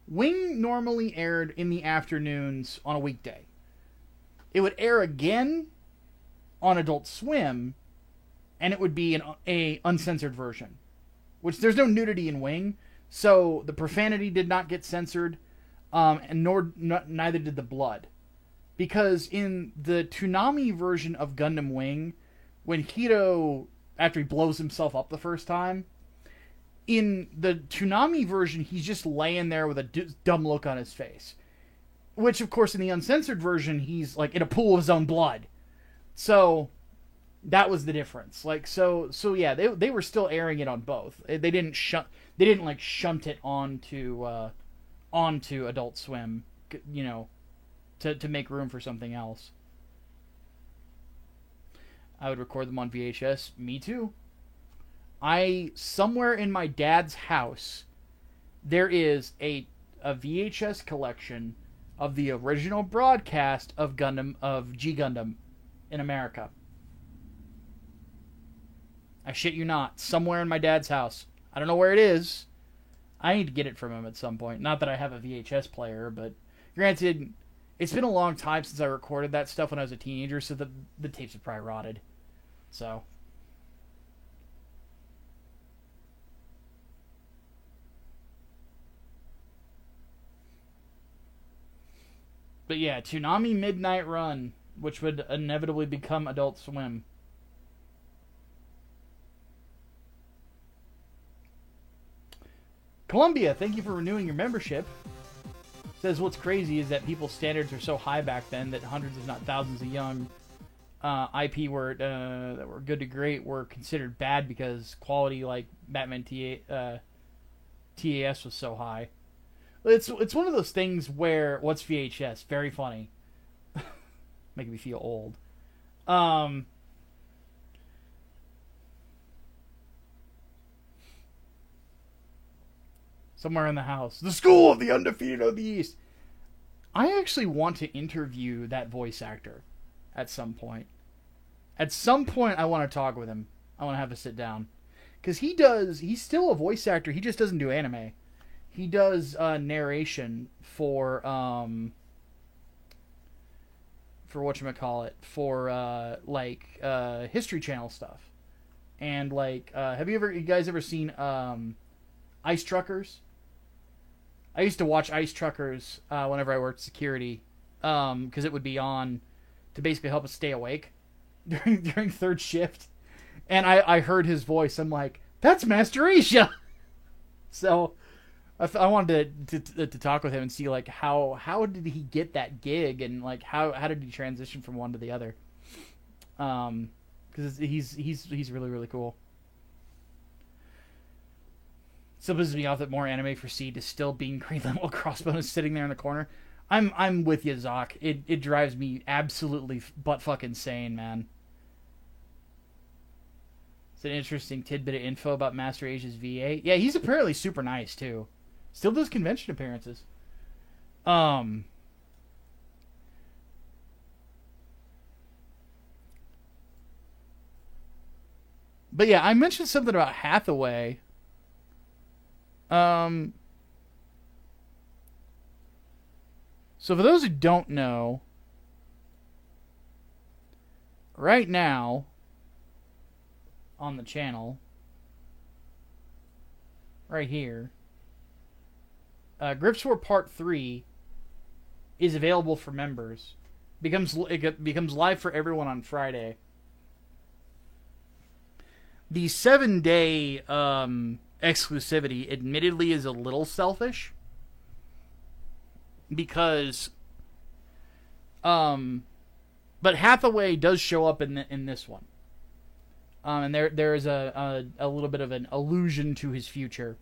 normally aired in the afternoons on a weekday. It would air again on Adult Swim, and it would be an uncensored version. Which, there's no nudity in Wing, so the profanity did not get censored, and neither did the blood. Because in the Toonami version of Gundam Wing, when Hiro, after he blows himself up the first time, in the Toonami version, he's just laying there with a dumb look on his face. Which, of course, in the uncensored version, he's like in a pool of his own blood. So that was the difference. So yeah, they were still airing it on both. They didn't shunt it onto Adult Swim, to make room for something else. I would record them on VHS. Me too. Somewhere in my dad's house, there is a VHS collection of the original broadcast of G Gundam in America. I shit you not. Somewhere in my dad's house. I don't know where it is. I need to get it from him at some point. Not that I have a VHS player, but granted, it's been a long time since I recorded that stuff when I was a teenager, so the tapes have probably rotted. So... But yeah, Toonami Midnight Run, which would inevitably become Adult Swim. Columbia, thank you for renewing your membership. Says what's crazy is that people's standards are so high back then that hundreds, if not thousands, of young IP that were good to great were considered bad because quality like Batman TAS was so high. It's one of those things where what's VHS? Very funny. Making me feel old. Somewhere in the house. The School of the Undefeated of the East. I actually want to interview that voice actor at some point. At some point, I want to talk with him. I want to have a sit down. Because he's still a voice actor. He just doesn't do anime. He does narration for whatchamacallit, for History Channel stuff. And like, have you guys ever seen Ice Truckers? I used to watch Ice Truckers whenever I worked security, because it would be on to basically help us stay awake during third shift. And I heard his voice. I'm like, that's Master Asia. So I wanted to talk with him and see like how did he get that gig, and like how did he transition from one to the other? Because he's really, really cool. Still pisses me off that more anime for Seed is still being Green Level Crossbone is sitting there in the corner. I'm with you, Zoc. It drives me absolutely butt fucking sane, man. It's an interesting tidbit of info about Master Asia's VA. Yeah, he's apparently super nice too. Still does convention appearances. But yeah, I mentioned something about Hathaway. So for those who don't know, right now on the channel, right here, Grips War Part 3 is available for members. It becomes live for everyone on Friday. The 7-day exclusivity admittedly is a little selfish, because but Hathaway does show up in this one, and there is a little bit of an allusion to his future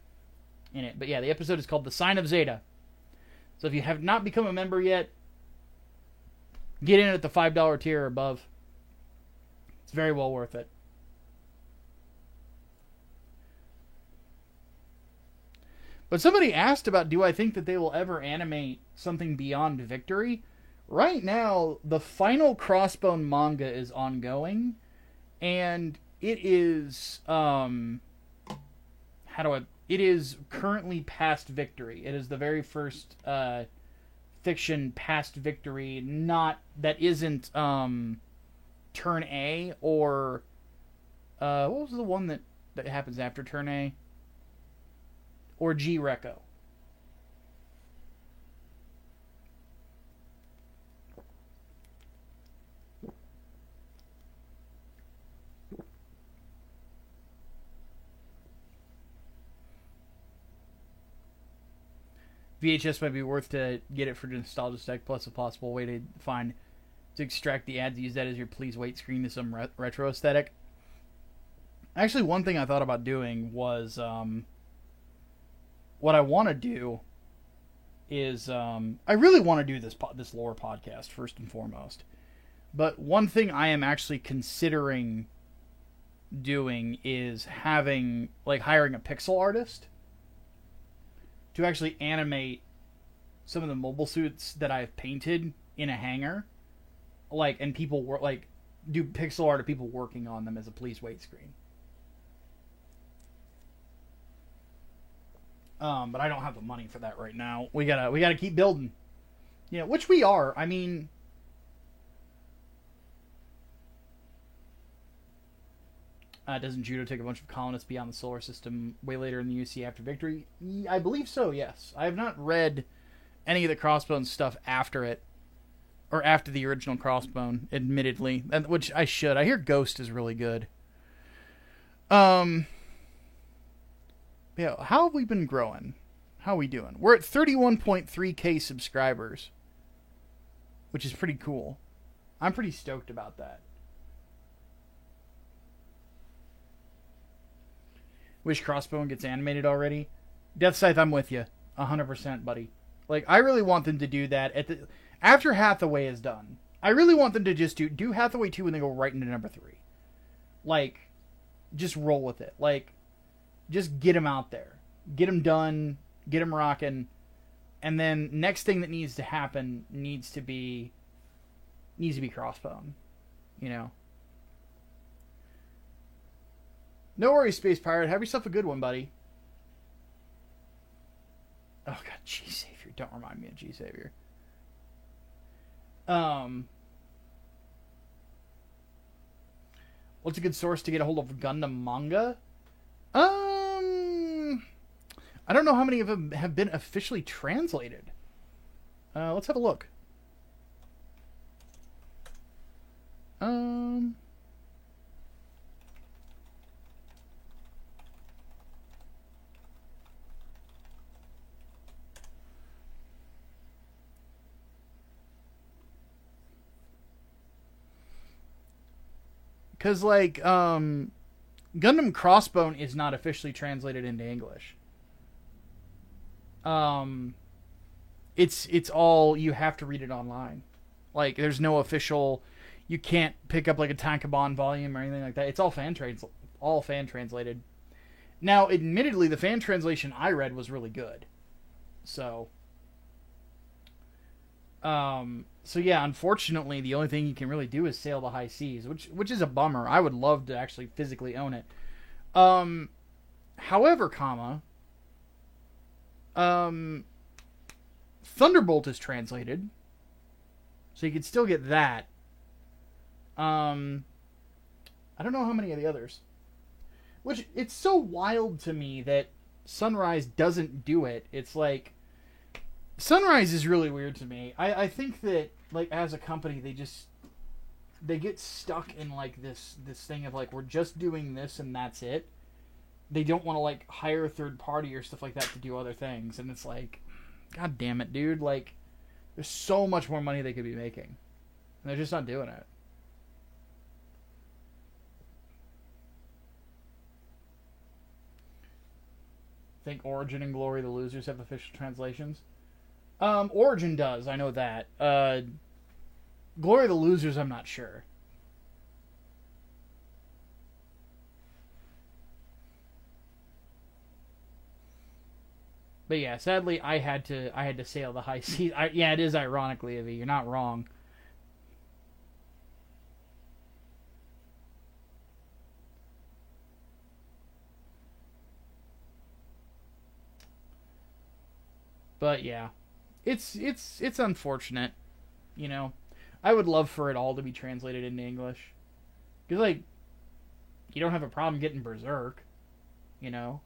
in it. But yeah, the episode is called The Sign of Zeta. So if you have not become a member yet, get in at the $5 tier or above. It's very well worth it. But somebody asked about, do I think that they will ever animate something beyond Victory? Right now, the final Crossbone manga is ongoing, and it is it is currently past Victory. It is the very first fiction past Victory, not that isn't Turn A or what was the one that happens after Turn A? Or G Reco. VHS might be worth to get it for Nostalgia Stack Plus, a possible way to extract the ads. Use that as your please wait screen to some retro aesthetic. Actually, one thing I thought about doing was what I want to do is I really want to do this lore podcast first and foremost. But one thing I am actually considering doing is hiring a pixel artist to actually animate some of the mobile suits that I've painted in a hangar, and people do pixel art of people working on them as a please wait screen. But I don't have the money for that right now. We gotta keep building. Which we are. I mean, doesn't Judo take a bunch of colonists beyond the solar system way later in the UC after Victory? I believe so, yes. I have not read any of the Crossbone stuff after it, or after the original Crossbone, admittedly, which I should. I hear Ghost is really good. Yeah, how have we been growing? How are we doing? We're at 31.3k subscribers, which is pretty cool. I'm pretty stoked about that. Wish Crossbone gets animated already. Death Scythe, I'm with you. 100%, buddy. I really want them to do that after Hathaway is done. I really want them to just do Hathaway 2 and then go right into number 3. Just roll with it. Just get him out there. Get him done. Get him rocking. And then next thing that needs to happen needs to be Crossbone. No worries, Space Pirate. Have yourself a good one, buddy. Oh, God. G-Savior. Don't remind me of G-Savior. What's a good source to get a hold of Gundam manga? Um, I don't know how many of them have been officially translated. Let's have a look. Um, because like Gundam Crossbone is not officially translated into English. Um, it's all, you have to read it online. Like there's no official, you can't pick up like a Tankobon volume or anything like that. It's all fan translated. Now, admittedly, the fan translation I read was really good. So, so yeah, unfortunately, the only thing you can really do is sail the high seas, which is a bummer. I would love to actually physically own it. However, Thunderbolt is translated, so you could still get that. I don't know how many of the others. Which, it's so wild to me that Sunrise doesn't do it. It's like, Sunrise is really weird to me. I think that, like, as a company, they get stuck in, like, this thing of, like, we're just doing this and that's it. They don't want to, like, hire a third party or stuff like that to do other things. And it's like, God damn it, dude. Like, there's so much more money they could be making. And they're just not doing it. Think Origin and Glory of the Losers have official translations? Origin does, I know that. Glory of the Losers, I'm not sure. But yeah, sadly, I had to sail the high seas. Yeah, it is ironic, Leovy. You're not wrong. But yeah, it's unfortunate, you know. I would love for it all to be translated into English, because like, you don't have a problem getting Berserk, you know,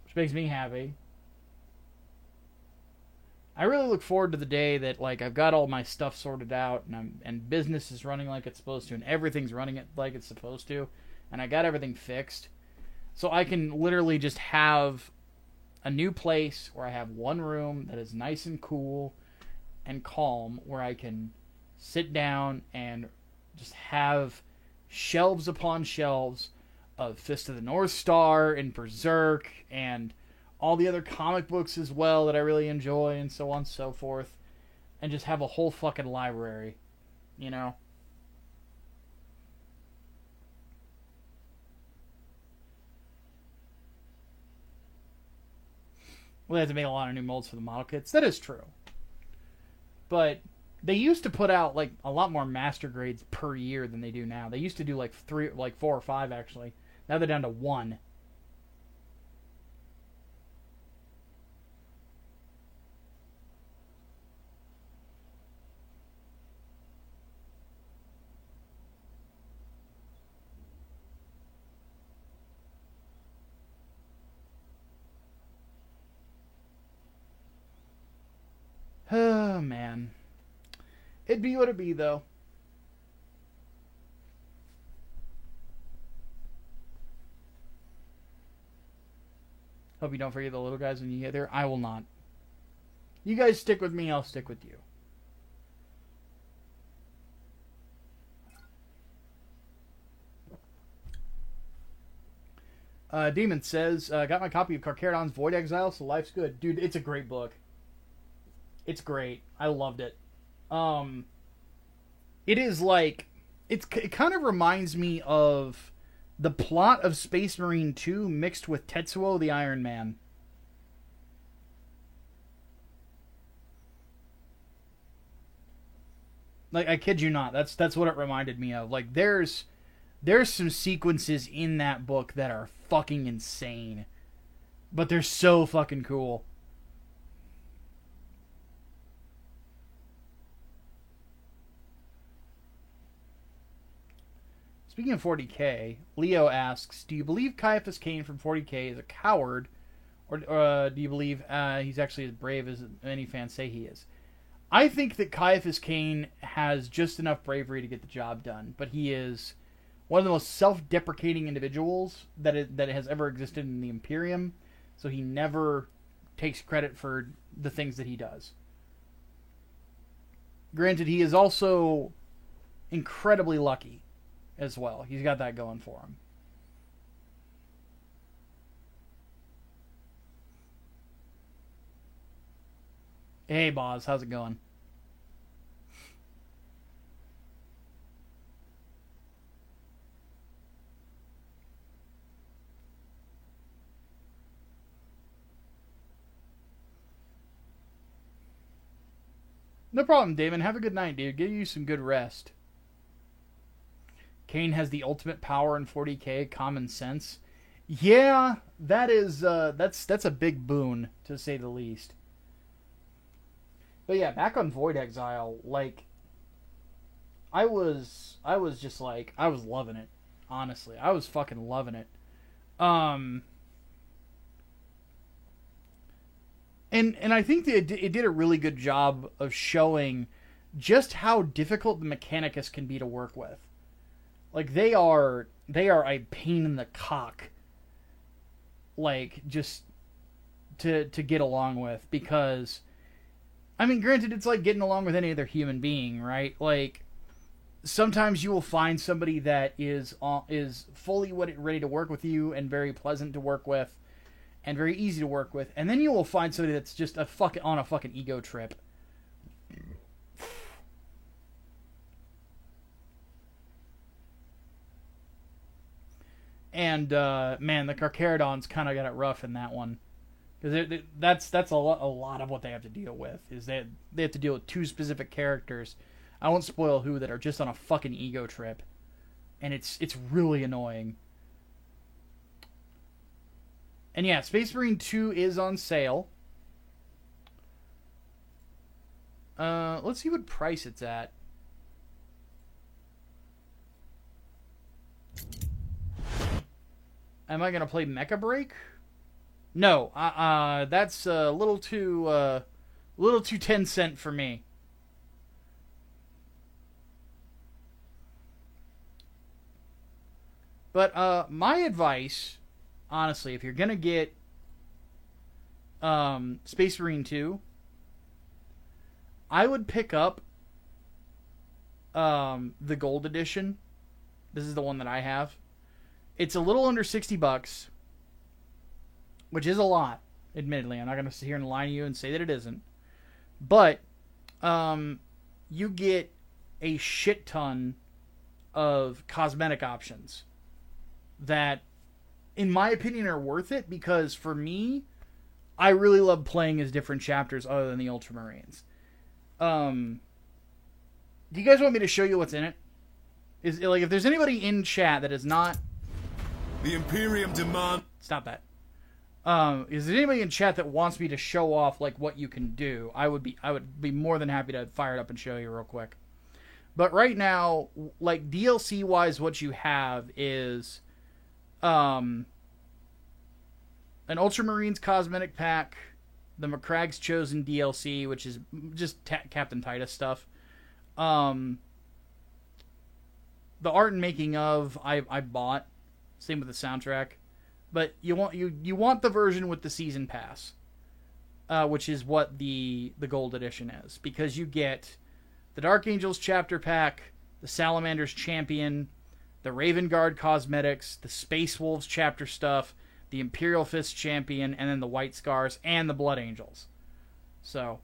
which makes me happy. I really look forward to the day that like I've got all my stuff sorted out and business is running like it's supposed to and everything's running it like it's supposed to, and I got everything fixed, so I can literally just have a new place where I have one room that is nice and cool and calm, where I can sit down and just have shelves upon shelves of Fist of the North Star and Berserk and all the other comic books as well that I really enjoy and so on and so forth, and just have a whole fucking library, you know? Well, they have to make a lot of new molds for the model kits. That is true. But they used to put out like a lot more master grades per year than they do now. They used to do like 4 or 5 actually. Now they're down to 1. Oh man. It'd be what it be though. Hope you don't forget the little guys when you get there. I will not. You guys stick with me, I'll stick with you. Demon says, got my copy of Carcharodon's Void Exile, so life's good. Dude, it's a great book. It's great. I loved it. It is like, it kind of reminds me of the plot of Space Marine 2 mixed with Tetsuo the Iron Man. Like, I kid you not, that's what it reminded me of. Like, there's some sequences in that book that are fucking insane, but they're so fucking cool. speaking of 40k, Leo asks, do you believe Caiaphas Cain from 40k is a coward, or do you believe he's actually as brave as many fans say he is? I think that Caiaphas Cain has just enough bravery to get the job done, but he is one of the most self-deprecating individuals that has ever existed in the Imperium, so he never takes credit for the things that he does. Granted, he is also incredibly lucky as well. He's got that going for him. Hey, Boz, how's it going? No problem, Damon. Have a good night, dude. Give you some good rest. Cain has the ultimate power in 40k, common sense. Yeah, that is that's a big boon, to say the least. But yeah, back on Void Exile, like I was just like I was loving it. Honestly, I was fucking loving it. Um and I think that it did a really good job of showing just how difficult the Mechanicus can be to work with. Like they are a pain in the cock. Like just to get along with, because I mean, granted, it's like getting along with any other human being, right? Like sometimes you will find somebody that is fully ready to work with you and very pleasant to work with and very easy to work with, and then you will find somebody that's just on a fucking ego trip. And man, the Carcharodons kind of got it rough in that one, because that's a lot of what they have to deal with. Is that they have to deal with two specific characters. I won't spoil who, that are just on a fucking ego trip, and it's really annoying. And yeah, Space Marine 2 is on sale. Let's see what price it's at. Am I gonna play Mecha Break? No, that's a little too 10-cent for me. But my advice, honestly, if you're gonna get Space Marine 2, I would pick up the Gold Edition. This is the one that I have. It's a little under $60, which is a lot, admittedly. I'm not going to sit here and lie to you and say that it isn't. But you get a shit ton of cosmetic options that, in my opinion, are worth it, because for me, I really love playing as different chapters other than the Ultramarines. Do you guys want me to show you what's in it? Is like, if there's anybody in chat that is not... The Imperium demand... Stop that. Is there anybody in chat that wants me to show off like what you can do? I would be more than happy to fire it up and show you real quick. But right now, like DLC wise, what you have is an Ultramarines cosmetic pack, the Macragge's Chosen DLC, which is just Captain Titus stuff. The art and making of I bought. Same with the soundtrack. But you want the version with the season pass, which is what the Gold Edition is, because you get the Dark Angels chapter pack, the Salamander's Champion, the Raven Guard cosmetics, the Space Wolves chapter stuff, the Imperial Fist Champion, and then the White Scars and the Blood Angels. So,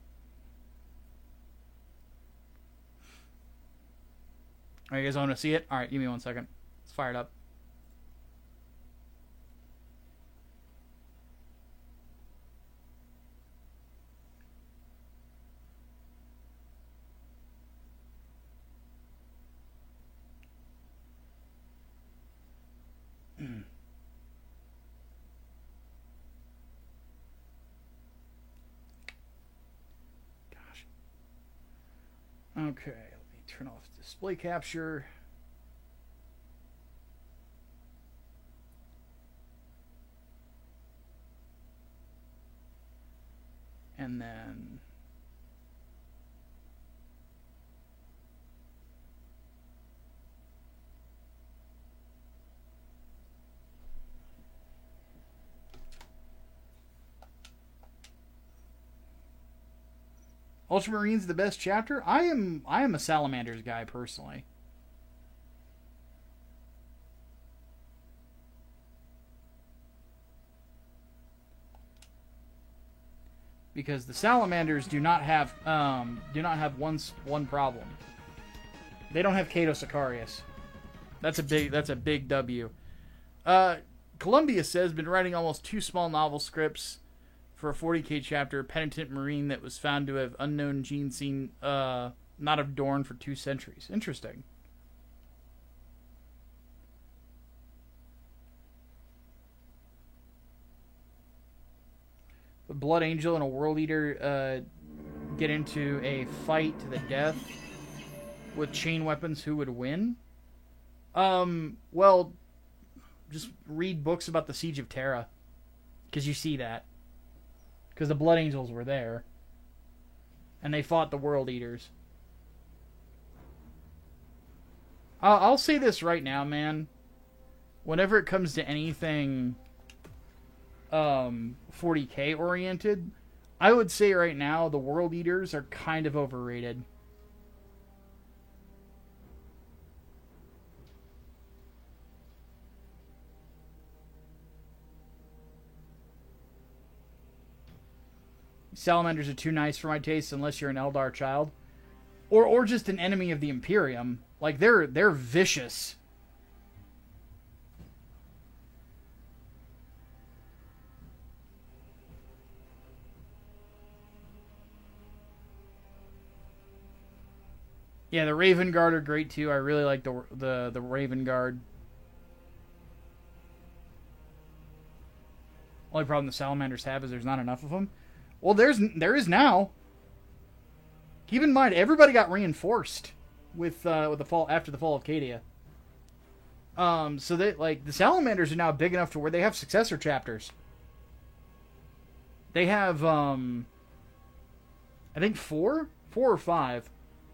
are you guys want to see it? All right, give me 1 second. Let's fire it up. Okay, let me turn off display capture. And then... Ultramarines the best chapter? I am a Salamanders guy personally. Because the Salamanders do not have one problem. They don't have Cato Sicarius. That's a big W. Columbia says been writing almost 2 small novel scripts for a 40k chapter, Penitent Marine that was found to have unknown gene seen not adorned for 2 centuries. Interesting. The Blood Angel and a World Eater get into a fight to the death with chain weapons. Who would win? Well, just read books about the Siege of Terra, because you see that. Because the Blood Angels were there, and they fought the World Eaters. I'll say this right now, man. Whenever it comes to anything 40k oriented, I would say right now the World Eaters are kind of overrated. Salamanders are too nice for my taste unless you're an Eldar child. Or just an enemy of the Imperium. Like, they're vicious. Yeah, the Raven Guard are great too. I really like the Raven Guard. Only problem the Salamanders have is there's not enough of them. Well, there is now. Keep in mind, everybody got reinforced with the fall after the fall of Cadia. So they the Salamanders are now big enough to where they have successor chapters. They have I think 4 or 5.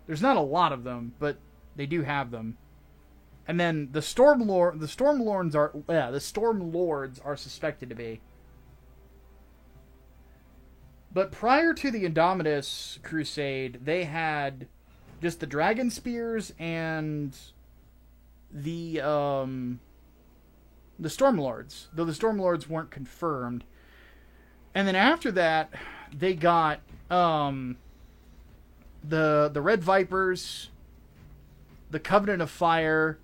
There's not a lot of them, but they do have them. And then the Storm Lords are suspected to be. But prior to the Indomitus Crusade, they had just the Dragon Spears and the Stormlords, though the Stormlords weren't confirmed. And then after that, they got the Red Vipers, the Covenant of Fire,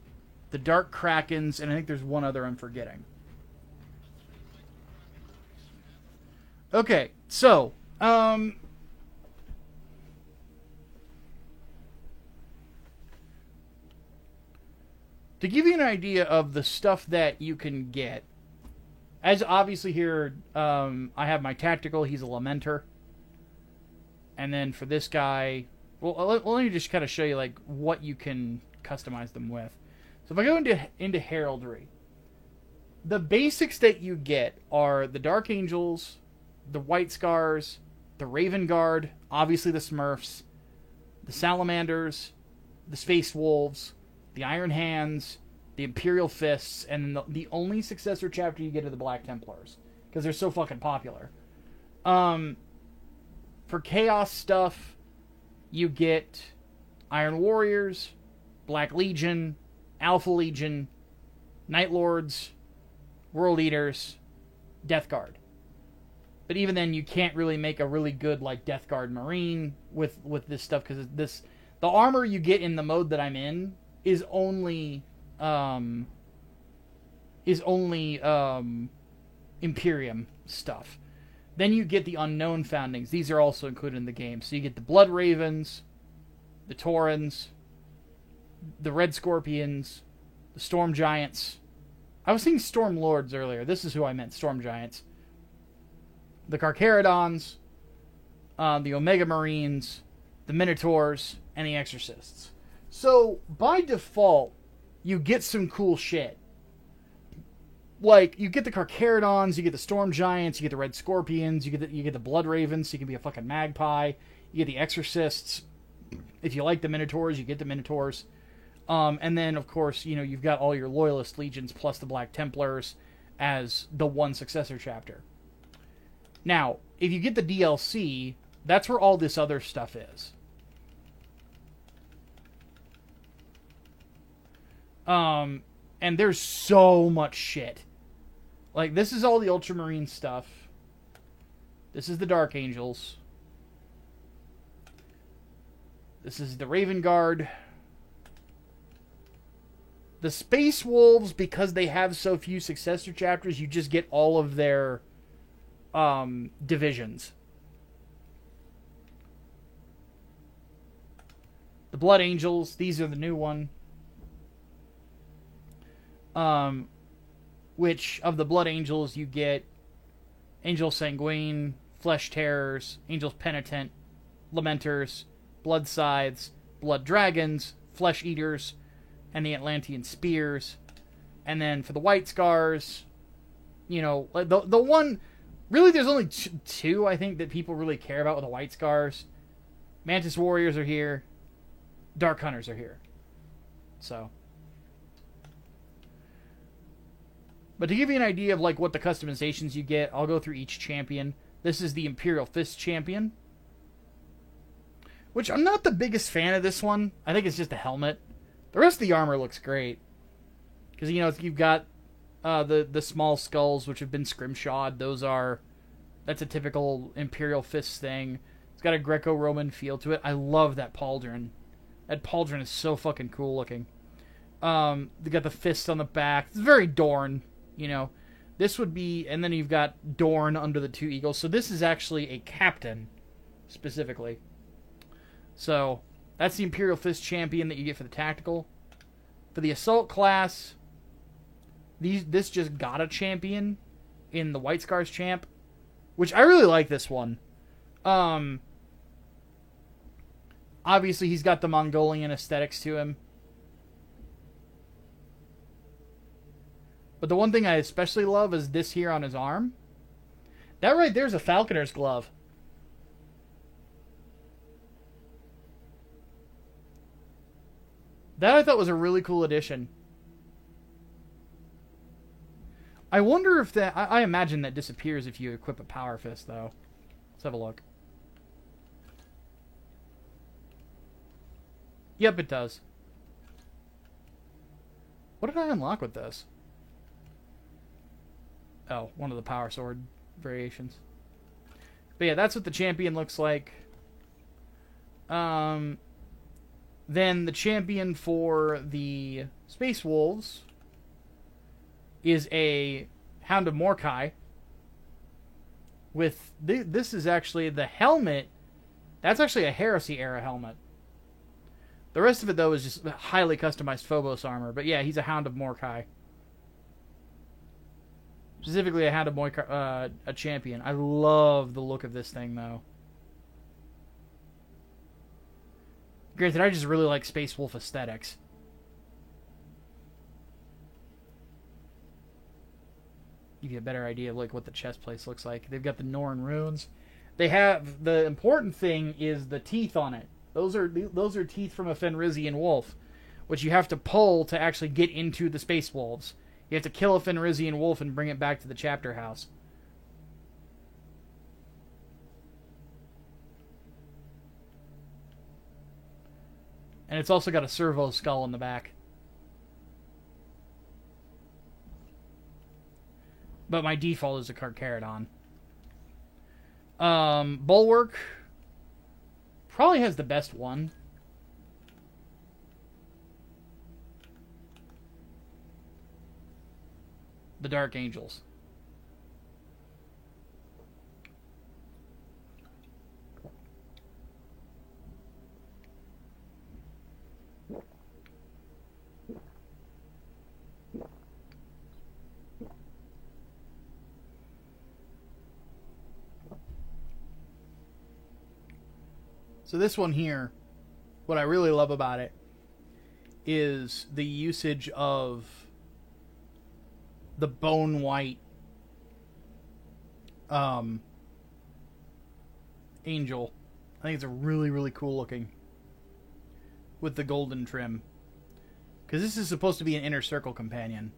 the Dark Krakens, and I think there's one other I'm forgetting. Okay, so to give you an idea of the stuff that you can get, as obviously here, I have my tactical. He's a Lamenter. And then for this guy, well, let me just kind of show you like what you can customize them with. So if I go into Heraldry, the basics that you get are the Dark Angels, the White Scars, the Raven Guard, obviously the Smurfs, the Salamanders, the Space Wolves, the Iron Hands, the Imperial Fists, and the only successor chapter you get are the Black Templars, because they're so fucking popular. For Chaos stuff, you get Iron Warriors, Black Legion, Alpha Legion, Night Lords, World Eaters, Death Guard. But even then, you can't really make a really good like Death Guard Marine with this stuff, because the armor you get in the mode that I'm in is only Imperium stuff. Then you get the Unknown Foundings. These are also included in the game. So you get the Blood Ravens, the Taurens, the Red Scorpions, the Storm Giants. I was saying Storm Lords earlier. This is who I meant, Storm Giants. The Carcharodons, the Omega Marines, the Minotaurs, and the Exorcists. So, by default, you get some cool shit. like, you get the Carcharodons, you get the Storm Giants, you get the Red Scorpions, you get the Blood Ravens, so you can be a fucking magpie. You get the Exorcists. If you like the Minotaurs, you get the Minotaurs. And then, of course, you know, you've got all your Loyalist Legions plus the Black Templars as the one successor chapter. Now, if you get the DLC, that's where all this other stuff is. And there's so much shit. Like, this is all the Ultramarine stuff. This is the Dark Angels. This is the Raven Guard. The Space Wolves, because they have so few successor chapters, you just get all of their divisions. The Blood Angels, these are the new one. Which, of the Blood Angels, you get Angel Sanguine, Flesh Terrors, Angels Penitent, Lamenters, Blood Scythes, Blood Dragons, Flesh Eaters, and the Atlantean Spears. And then for the White Scars, you know, the one... Really, there's only two, I think, that people really care about with the White Scars. Mantis Warriors are here. Dark Hunters are here. So... But to give you an idea of like what the customizations you get, I'll go through each champion. This is the Imperial Fist champion. Which I'm not the biggest fan of this one. I think it's just a helmet. The rest of the armor looks great. Because, you know, you've got the small skulls which have been scrimshawed. That's a typical Imperial Fist thing. It's got a Greco-Roman feel to it. I love that pauldron. That pauldron is so fucking cool looking. They got the fist on the back. It's very Dorn. You know, this would be, and then you've got Dorn under the two eagles. So this is actually a captain, specifically. So that's the Imperial Fist champion that you get for the tactical. For the assault class, this just got a champion in the White Scars champ, which I really like this one. Obviously, he's got the Mongolian aesthetics to him. But the one thing I especially love is this here on his arm. That right there is a Falconer's glove. That I thought was a really cool addition. I wonder if that... I imagine that disappears if you equip a Power Fist, though. Let's have a look. Yep, it does. What did I unlock with this? Oh, one of the Power Sword variations. But yeah, that's what the champion looks like. Then the champion for the Space Wolves is a Hound of Morkai. With this is actually the helmet. That's actually a Heresy era helmet. The rest of it, though, is just highly customized Phobos armor. But yeah, he's a Hound of Morkai. Specifically a Hound of Morkai, a champion. I love the look of this thing, though. Granted, I just really like Space Wolf aesthetics. Give you a better idea of like what the chest plate looks like. They've got the Norn runes. They have... The important thing is the teeth on it. Those are teeth from a Fenrisian wolf, which you have to pull to actually get into the Space Wolves. You have to kill a Fenrisian wolf and bring it back to the chapter house. And it's also got a servo skull in the back. But my default is a Carcharodon. Bulwark probably has the best one. The Dark Angels. So this one here, what I really love about it is the usage of the bone white angel. I think it's a really, really cool looking with the golden trim. Because this is supposed to be an inner circle companion.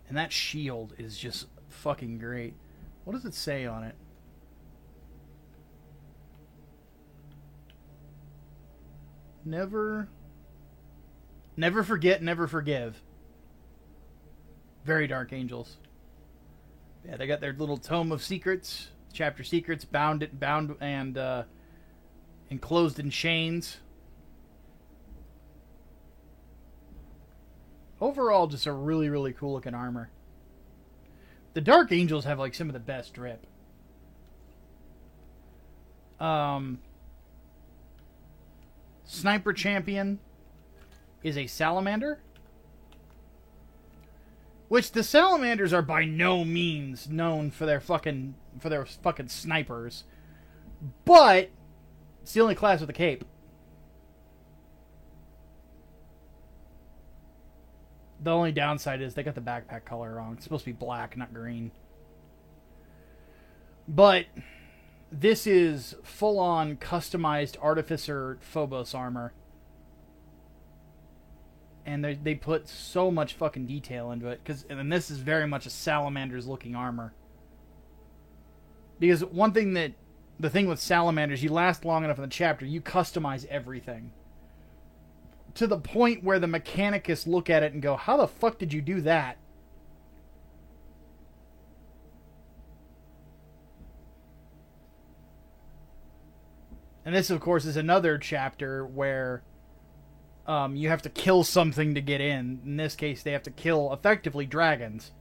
And that shield is just fucking great. What does it say on it? Never forget, never forgive. Very dark angels. Yeah, they got their little tome of secrets, chapter secrets, bound and enclosed in chains. Overall, just a really, really cool looking armor. The Dark Angels have like some of the best drip. Sniper Champion is a Salamander. Which the Salamanders are by no means known for their fucking snipers. But it's the only class with a cape. The only downside is they got the backpack color wrong. It's supposed to be black, not green. But this is full-on customized Artificer Phobos armor. And they put so much fucking detail into it. And this is very much a Salamander's looking armor. Because the thing with Salamanders, you last long enough in the chapter, you customize everything. To the point where the Mechanicus look at it and go, how the fuck did you do that? And this, of course, is another chapter where you have to kill something to get in. In this case, they have to kill, effectively, dragons.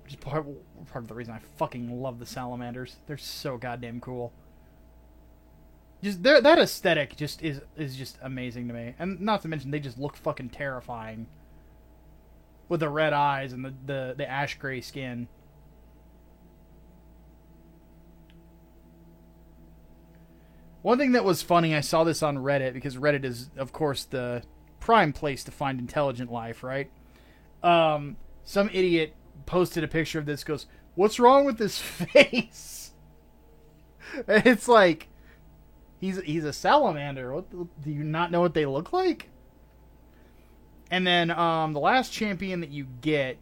Which is part of the reason I fucking love the Salamanders. They're so goddamn cool. Just that aesthetic just is just amazing to me. And not to mention, they just look fucking terrifying. With the red eyes and the ash gray skin. One thing that was funny, I saw this on Reddit, because Reddit is, of course, the prime place to find intelligent life, right? Some idiot posted a picture of this, goes, "What's wrong with this face?" And it's like, he's a salamander. Do you not know what they look like? And then the last champion that you get,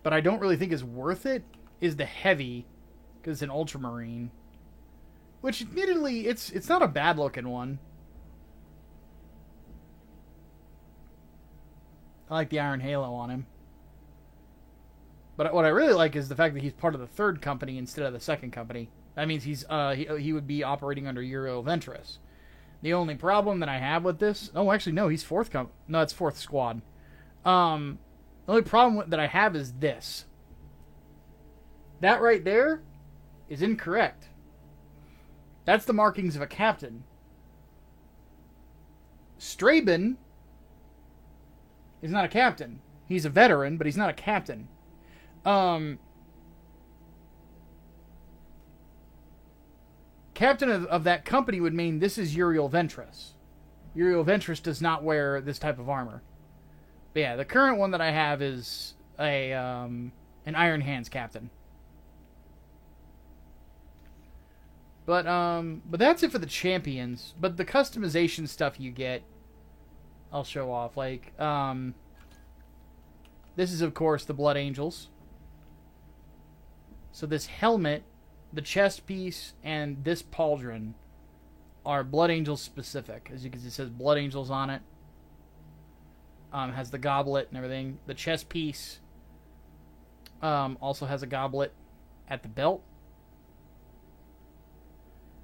but I don't really think is worth it, is the Heavy, because it's an Ultramarine. Which, admittedly, it's not a bad-looking one. I like the Iron Halo on him. But what I really like is the fact that he's part of the third company instead of the second company. That means he would be operating under Uriel Ventress. The only problem that I have with this... Oh, actually, no, he's fourth No, it's fourth squad. The only problem that I have is this. That right there is incorrect. That's the markings of a captain. Straben is not a captain. He's a veteran, but he's not a captain. Captain of that company would mean this is Uriel Ventress. Uriel Ventress does not wear this type of armor. But yeah, the current one that I have is an Iron Hands captain. But that's it for the champions. But the customization stuff you get, I'll show off. Like, this is, of course, the Blood Angels. So this helmet, the chest piece, and this pauldron are Blood Angels specific. As you can see, it says Blood Angels on it. Has the goblet and everything. The chest piece also has a goblet at the belt.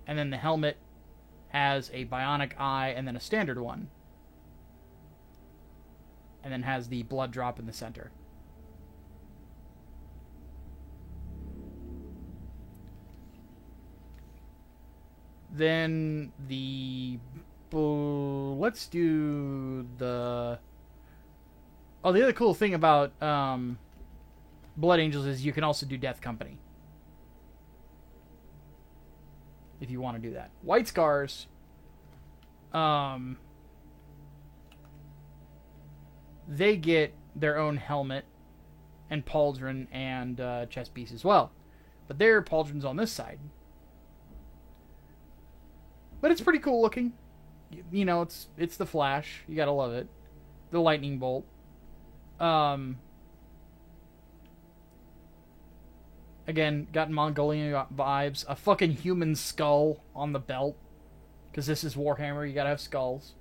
And then the helmet has a bionic eye and then a standard one. And then has the blood drop in the center. Then let's do the... Oh, the other cool thing about Blood Angels is you can also do Death Company. If you want to do that. White Scars. they get their own helmet and pauldron and chest piece as well. But their pauldron's on this side. But it's pretty cool looking. You know, it's the Flash. You gotta love it. The lightning bolt. Again, got Mongolian vibes. A fucking human skull on the belt. Because this is Warhammer, you gotta have skulls.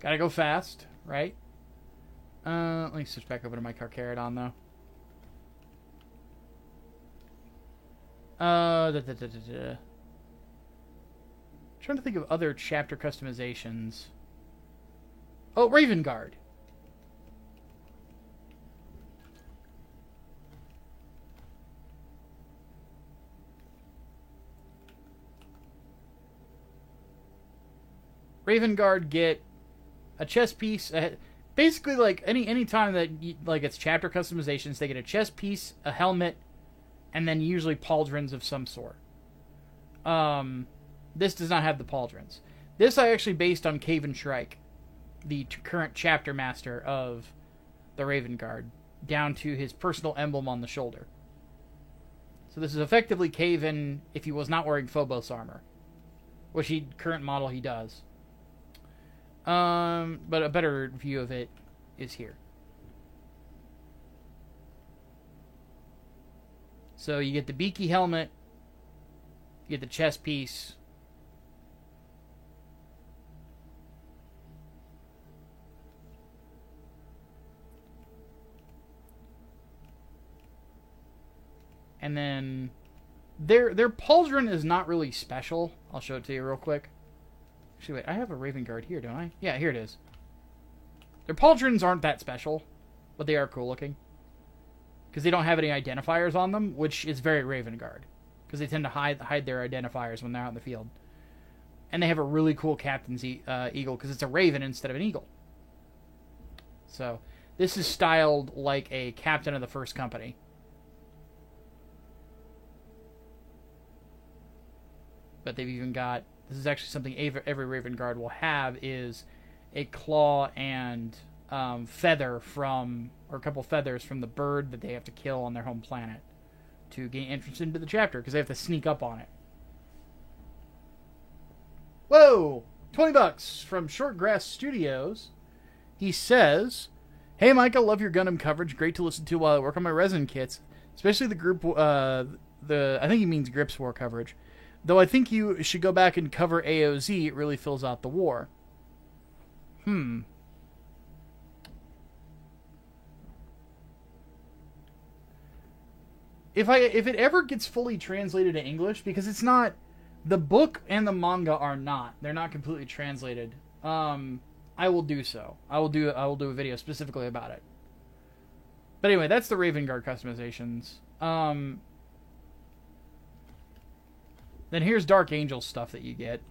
Gotta go fast, right? Let me switch back over to my Carcharodon, though. Trying to think of other chapter customizations. Oh, Raven Guard. Raven Guard get a chest piece. Basically, like any time that like it's chapter customizations, they get a chest piece, a helmet, and then usually pauldrons of some sort. This does not have the pauldrons. This I actually based on Caven Shrike, the current chapter master of the Raven Guard, down to his personal emblem on the shoulder. So this is effectively Caven if he was not wearing Phobos armor, which current model he does. But a better view of it is here. So you get the beaky helmet, you get the chest piece, and then their pauldron is not really special. I'll show it to you real quick. Actually, wait, I have a Raven Guard here, don't I? Yeah, here it is. Their pauldrons aren't that special, but they are cool looking. Because they don't have any identifiers on them, which is very Raven Guard. Because they tend to hide their identifiers when they're out in the field. And they have a really cool Captain's Eagle, because it's a Raven instead of an Eagle. So, this is styled like a Captain of the First Company. But they've even got... This is actually something every Raven Guard will have, is a claw and feather from... Or a couple feathers from the bird that they have to kill on their home planet to gain entrance into the chapter, because they have to sneak up on it. Whoa! $20 from Shortgrass Studios. He says, "Hey Michael, love your Gundam coverage. Great to listen to while I work on my resin kits. Especially the group, I think he means Grips War coverage. Though I think you should go back and cover AOZ, it really fills out the war." If it ever gets fully translated to English, because it's not, the book and the manga are not. They're not completely translated. I will do so. I will do a video specifically about it. But anyway, that's the Raven Guard customizations. Then here's Dark Angel stuff that you get.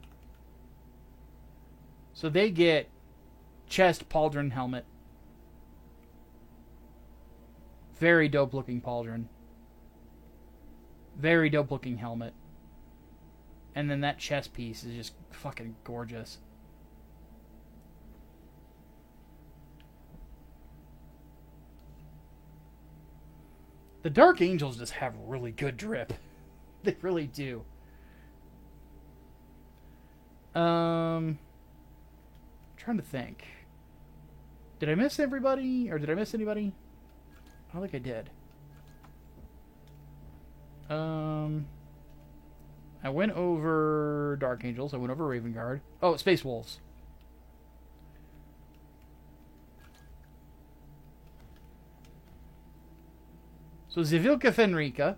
So they get chest, pauldron, helmet. Very dope looking pauldron. Very dope looking helmet. And then that chest piece is just fucking gorgeous. The Dark Angels just have really good drip. They really do. Trying to think. Did I miss everybody? Or did I miss anybody? I don't think I did. I went over Dark Angels. I went over Raven Guard. Oh, Space Wolves. So Zivilka Fenrika.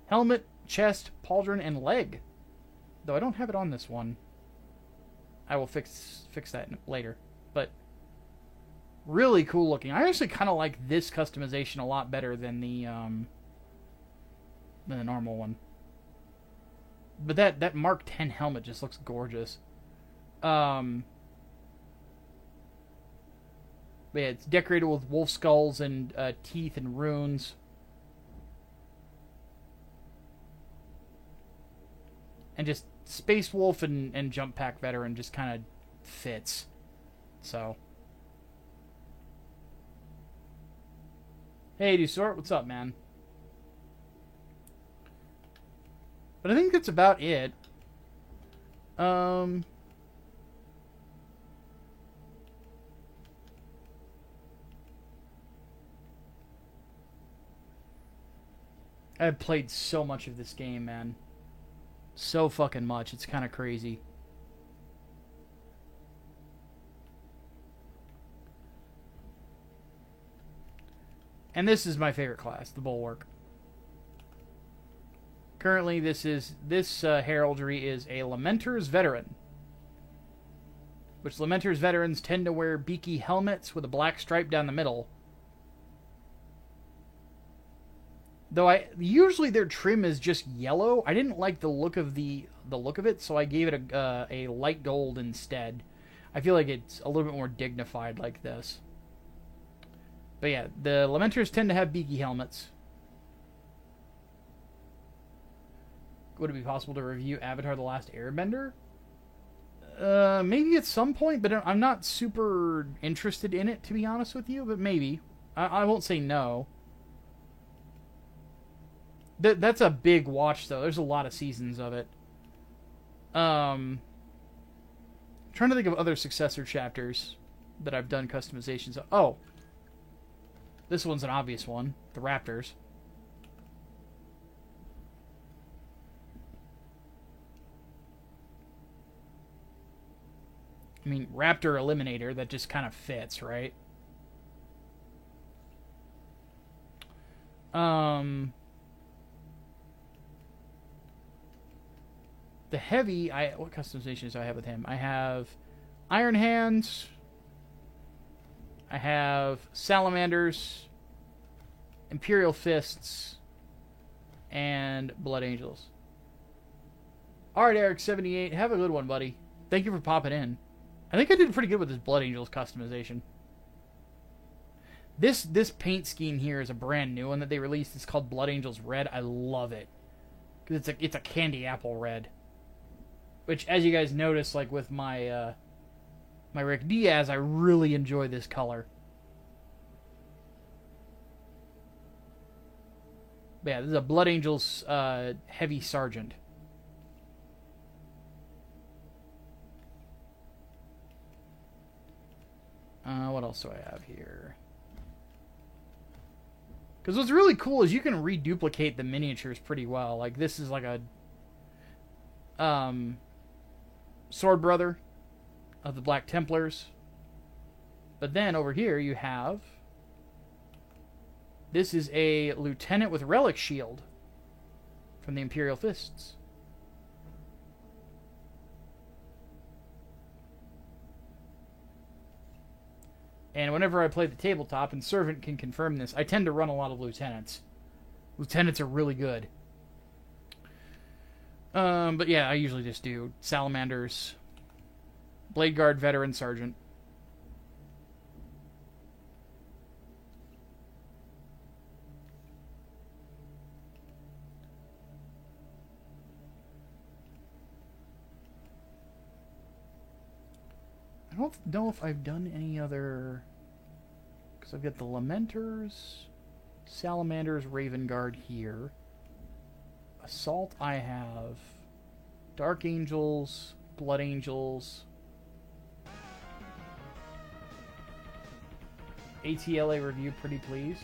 Helmet, chest, pauldron, and leg. Though I don't have it on this one. I will fix that later. But really cool looking. I actually kind of like this customization a lot better than the normal one. But that Mark 10 helmet just looks gorgeous. But yeah, it's decorated with wolf skulls and teeth and runes. And just Space Wolf and Jump Pack Veteran just kind of fits. So. Hey, Dusort, what's up, man? But I think that's about it. I've played so much of this game, man. So fucking much. It's kind of crazy. And this is my favorite class, the Bulwark. Currently, this heraldry is a Lamenter's Veteran. Which Lamenter's Veterans tend to wear beaky helmets with a black stripe down the middle. Though usually their trim is just yellow. I didn't like the look of the look of it, so I gave it a light gold instead. I feel like it's a little bit more dignified like this. But yeah, the Lamenters tend to have beaky helmets. Would it be possible to review Avatar: The Last Airbender? Maybe at some point, but I'm not super interested in it, to be honest with you, but maybe. I won't say no. That's a big watch, though. There's a lot of seasons of it. Trying to think of other successor chapters that I've done customizations of. Oh. This one's an obvious one. The Raptors. I mean, Raptor Eliminator, that just kind of fits, right? The Heavy, what customizations do I have with him? I have Iron Hands. I have Salamanders, Imperial Fists, and Blood Angels. Alright, Eric78, have a good one, buddy. Thank you for popping in. I think I did pretty good with this Blood Angels customization. This paint scheme here is a brand new one that they released. It's called Blood Angels Red. I love it. Because it's a candy apple red. Which, as you guys notice, like with my my Rick Diaz, I really enjoy this color. But yeah, this is a Blood Angels Heavy Sergeant. What else do I have here? Because what's really cool is you can reduplicate the miniatures pretty well. Like, this is like a Sword Brother of the Black Templars. But then over here you have... This is a Lieutenant with Relic Shield from the Imperial Fists. And whenever I play the tabletop, and Servant can confirm this, I tend to run a lot of Lieutenants. Lieutenants are really good. But yeah, I usually just do Salamanders, Blade Guard, Veteran, Sergeant. I don't know if I've done any other... Because I've got the Lamenters, Salamanders, Raven Guard here. Assault I have. Dark Angels, Blood Angels. ATLA review, pretty please.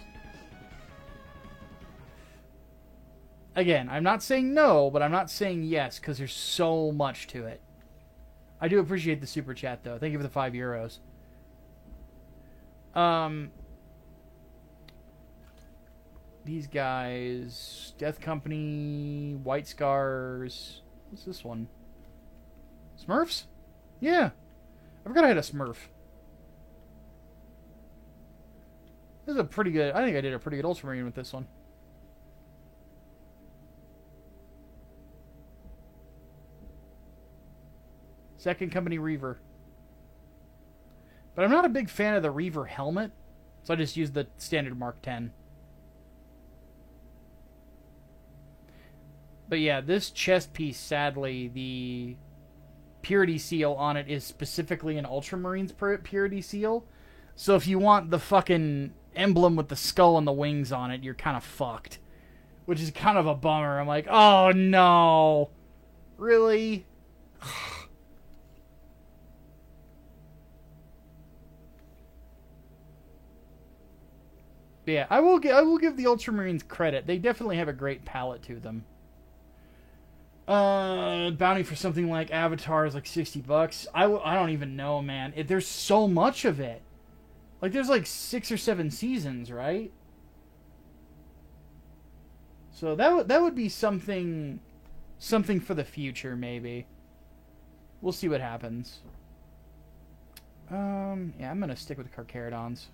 Again, I'm not saying no, but I'm not saying yes, because there's so much to it. I do appreciate the super chat, though. Thank you for the €5. These guys... Death Company... White Scars... What's this one? Smurfs? Yeah. I forgot I had a Smurf. This is a pretty good... I think I did a pretty good Ultramarine with this one. Second Company Reaver. But I'm not a big fan of the Reaver helmet, so I just used the standard Mark 10. But yeah, this chest piece, sadly, the purity seal on it is specifically an Ultramarines purity seal. So if you want the fucking emblem with the skull and the wings on it, you're kind of fucked. Which is kind of a bummer. I'm like, oh no. Really? Yeah, I will give the Ultramarines credit. They definitely have a great palette to them. Bounty for something like Avatar is like $60. I don't even know, man. There's so much of it. Like, there's like 6 or 7 seasons, right? So that would be something for the future, maybe. We'll see what happens. Yeah, I'm gonna stick with the Carcharodons.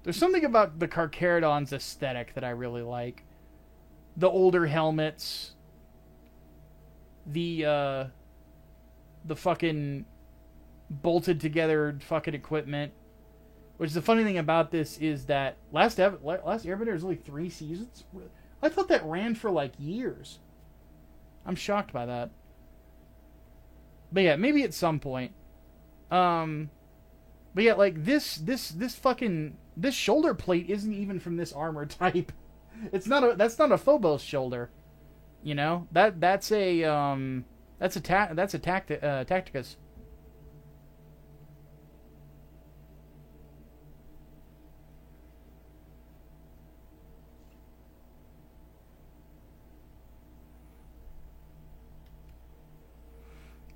There's something about the Carcharodon's aesthetic that I really like. The older helmets. The fucking bolted together fucking equipment. Which the funny thing about this is that Last Airbender is only 3 seasons? I thought that ran for like years. I'm shocked by that. But yeah, maybe at some point. But yeah, like this shoulder plate isn't even from this armor type. That's not a Phobos shoulder. You know? That's a Tacticus.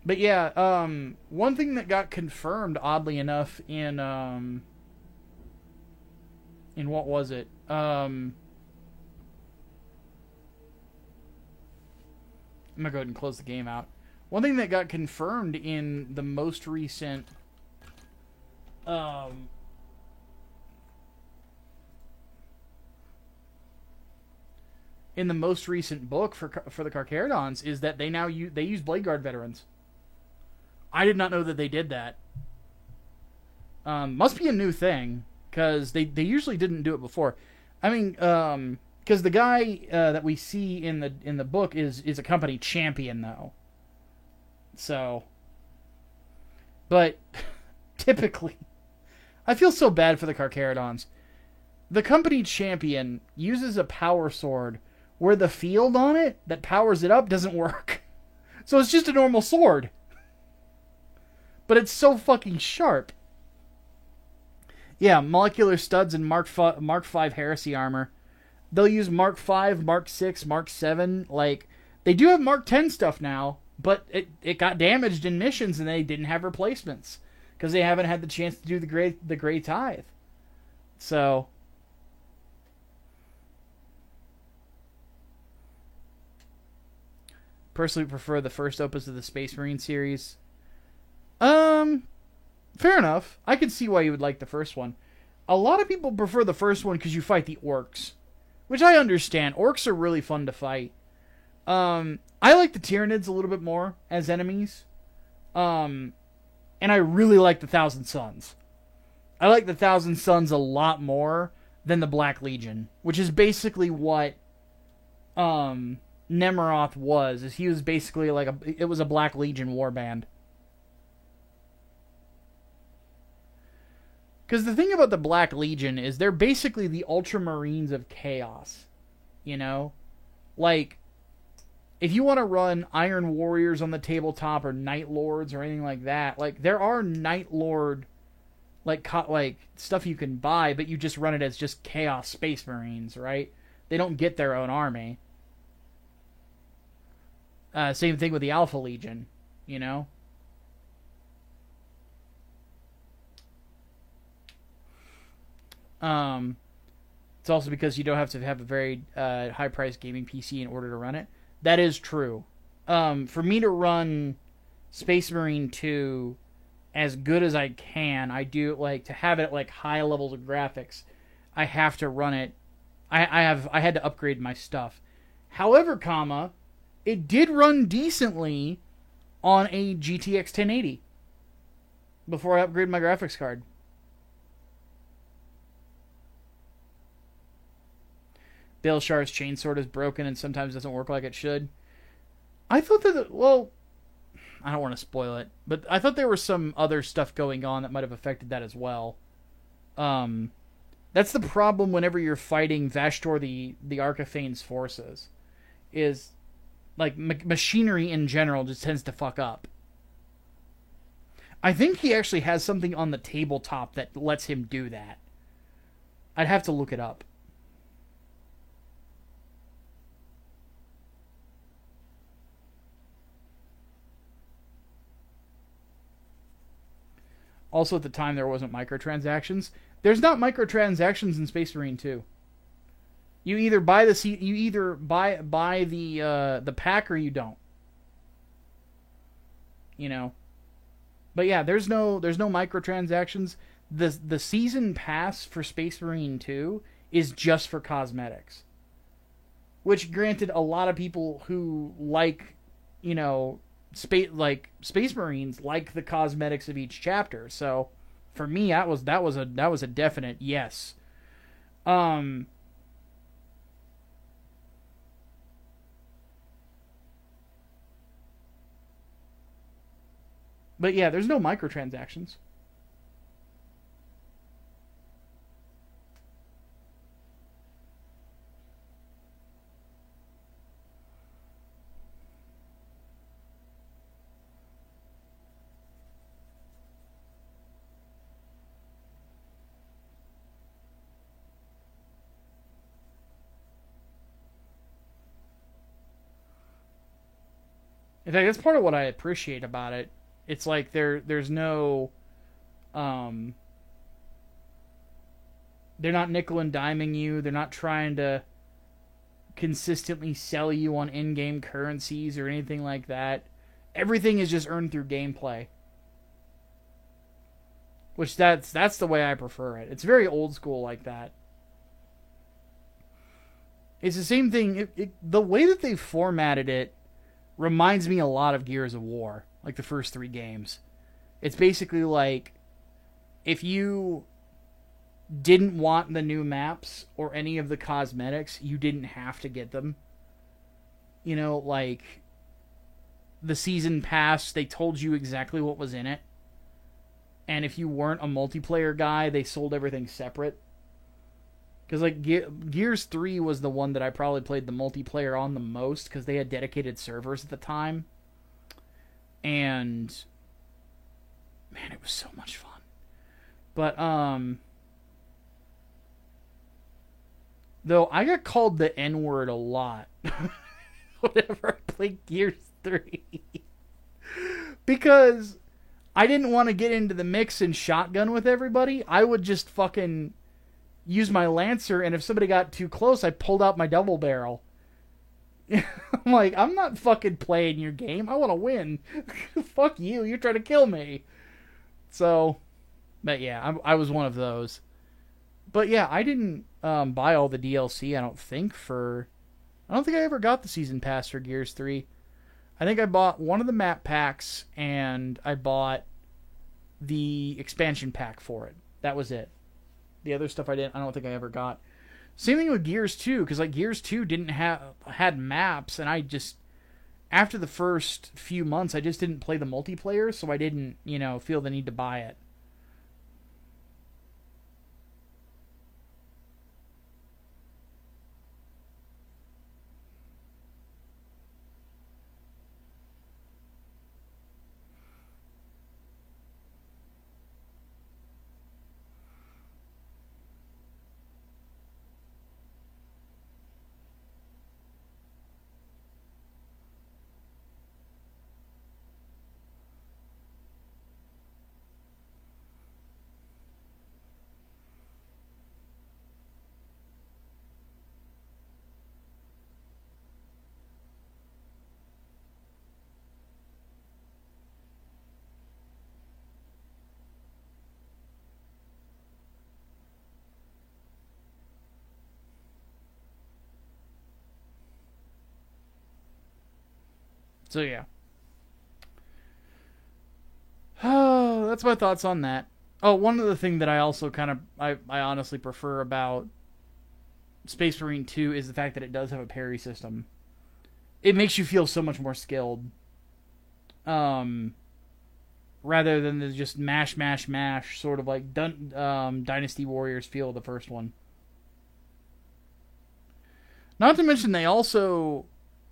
But yeah, one thing that got confirmed, oddly enough, in what was it? I'm gonna go ahead and close the game out. One thing that got confirmed in the most recent book for the Carcharodons is that they use Blade Guard veterans. I did not know that they did that. Must be a new thing, because they usually didn't do it before. I mean, because the guy that we see in the book is a company champion, though. So, but typically, I feel so bad for the Carcharodons. The company champion uses a power sword where the field on it that powers it up doesn't work. So it's just a normal sword. But it's so fucking sharp. Yeah, molecular studs and Mark V Heresy armor. They'll use Mark V, Mark 6, Mark 7. Like, they do have Mark 10 stuff now, but it got damaged in missions and they didn't have replacements. Because they haven't had the chance to do the Grey Tithe. So, personally prefer the first opus of the Space Marine series. Fair enough. I can see why you would like the first one. A lot of people prefer the first one because you fight the orcs. Which I understand. Orcs are really fun to fight. I like the Tyranids a little bit more as enemies. And I really like the Thousand Sons. I like the Thousand Sons a lot more than the Black Legion. Which is basically what Nemeroth was. He was basically like it was a Black Legion warband. Because the thing about the Black Legion is they're basically the Ultramarines of Chaos. You know? Like, if you want to run Iron Warriors on the tabletop or Night Lords or anything like that, like, there are Night Lord, like stuff you can buy, but you just run it as just Chaos Space Marines, right? They don't get their own army. Same thing with the Alpha Legion, you know? It's also because you don't have to have a very high-priced gaming PC in order to run it. That is true. For me to run Space Marine 2 as good as I can, I do like to have it at like high levels of graphics. I have to run it. I had to upgrade my stuff. However, it did run decently on a GTX 1080 before I upgraded my graphics card. Baelshar's chainsword is broken and sometimes doesn't work like it should. I thought that, well, I don't want to spoil it, but I thought there was some other stuff going on that might have affected that as well. That's the problem whenever you're fighting Vashtor the Archiphane's forces, is like machinery in general just tends to fuck up. I think he actually has something on the tabletop that lets him do that. I'd have to look it up. Also, at the time, there wasn't microtransactions. There's not microtransactions in Space Marine 2. You either buy the pack or you don't. You know. But yeah, there's no microtransactions. The season pass for Space Marine 2 is just for cosmetics. Which, granted, a lot of people who like, you know, Space Marines like the cosmetics of each chapter. So for me, that was a definite yes. But yeah, there's no microtransactions. In fact, that's part of what I appreciate about it. It's like there's no, they're not nickel and diming you. They're not trying to consistently sell you on in-game currencies or anything like that. Everything is just earned through gameplay. Which that's the way I prefer it. It's very old school like that. It's the same thing. The way that they formatted it reminds me a lot of Gears of War, like the first 3 games. It's basically like, if you didn't want the new maps or any of the cosmetics, you didn't have to get them. You know, like, the season pass, they told you exactly what was in it. And if you weren't a multiplayer guy, they sold everything separate. Because, like, Gears 3 was the one that I probably played the multiplayer on the most, because they had dedicated servers at the time. And, man, it was so much fun. But, though, I got called the N-word a lot whenever I played Gears 3. Because I didn't want to get into the mix and shotgun with everybody. I would just fucking use my Lancer, and if somebody got too close, I pulled out my double barrel. I'm like, I'm not fucking playing your game. I want to win. Fuck you. You're trying to kill me. So, but yeah, I was one of those. But yeah, I didn't buy all the DLC, I don't think I ever got the season pass for Gears 3. I think I bought one of the map packs, and I bought the expansion pack for it. That was it. The other stuff I don't think I ever got. Same thing with Gears 2, because like Gears 2 had maps, and I just, after the first few months, I just didn't play the multiplayer, so I didn't, feel the need to buy it. So yeah. Oh, that's my thoughts on that. Oh, one other thing that I also I honestly prefer about Space Marine 2 is the fact that it does have a parry system. It makes you feel so much more skilled. Rather than the just mash, mash, mash, sort of like Dynasty Warriors feel of the first one. Not to mention, they also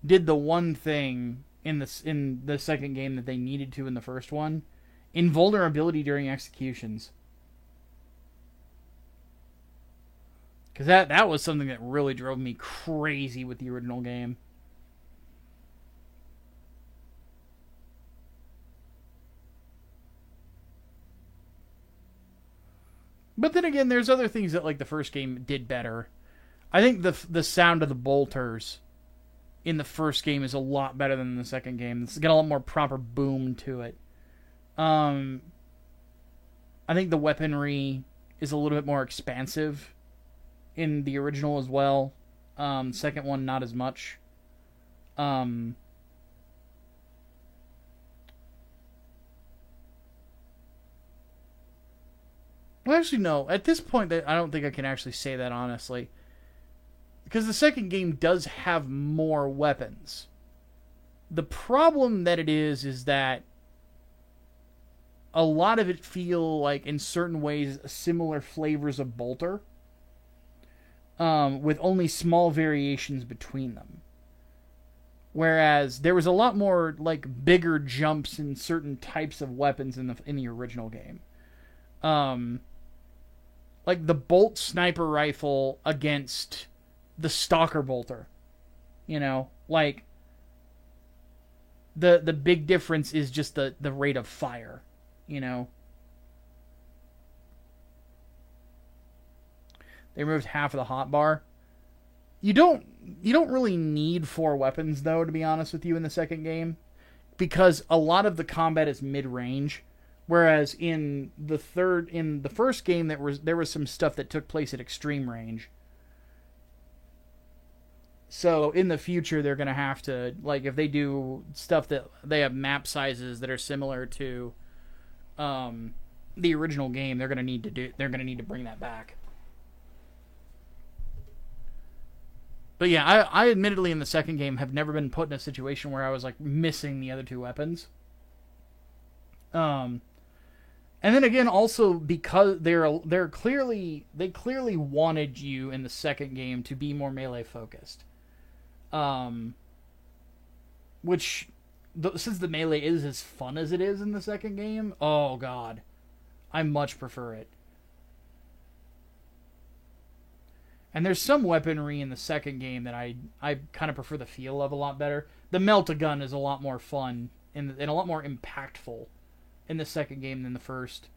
did the one thing in the second game that they needed to in the first one: invulnerability during executions. Because that was something that really drove me crazy with the original game. But then again, there's other things that like the first game did better. I think the sound of the bolters in the first game is a lot better than the second game. It's got a lot more proper boom to it. I think the weaponry is a little bit more expansive in the original as well. Second one, not as much. Well, actually, no. At this point, I don't think I can actually say that honestly. Because the second game does have more weapons. The problem that it is that a lot of it feel like, in certain ways, similar flavors of Bolter. With only small variations between them. Whereas there was a lot more like bigger jumps in certain types of weapons in the original game. Like the Bolt sniper rifle against the Stalker Bolter. You know, like the big difference is just the rate of fire, you know. They removed half of the hotbar. You don't really need 4 weapons though, to be honest with you, in the second game, because a lot of the combat is mid-range. Whereas in the first game, there was some stuff that took place at extreme range. So in the future, they're gonna have to, like, if they do stuff that they have map sizes that are similar to the original game, they're gonna need to bring that back. But yeah, I admittedly in the second game have never been put in a situation where I was like missing the other 2 weapons. And then again, also because they clearly wanted you in the second game to be more melee focused. Which, since the melee is as fun as it is in the second game, oh god, I much prefer it. And there's some weaponry in the second game that I kind of prefer the feel of a lot better. The melt-a-gun is a lot more fun and a lot more impactful in the second game than the first.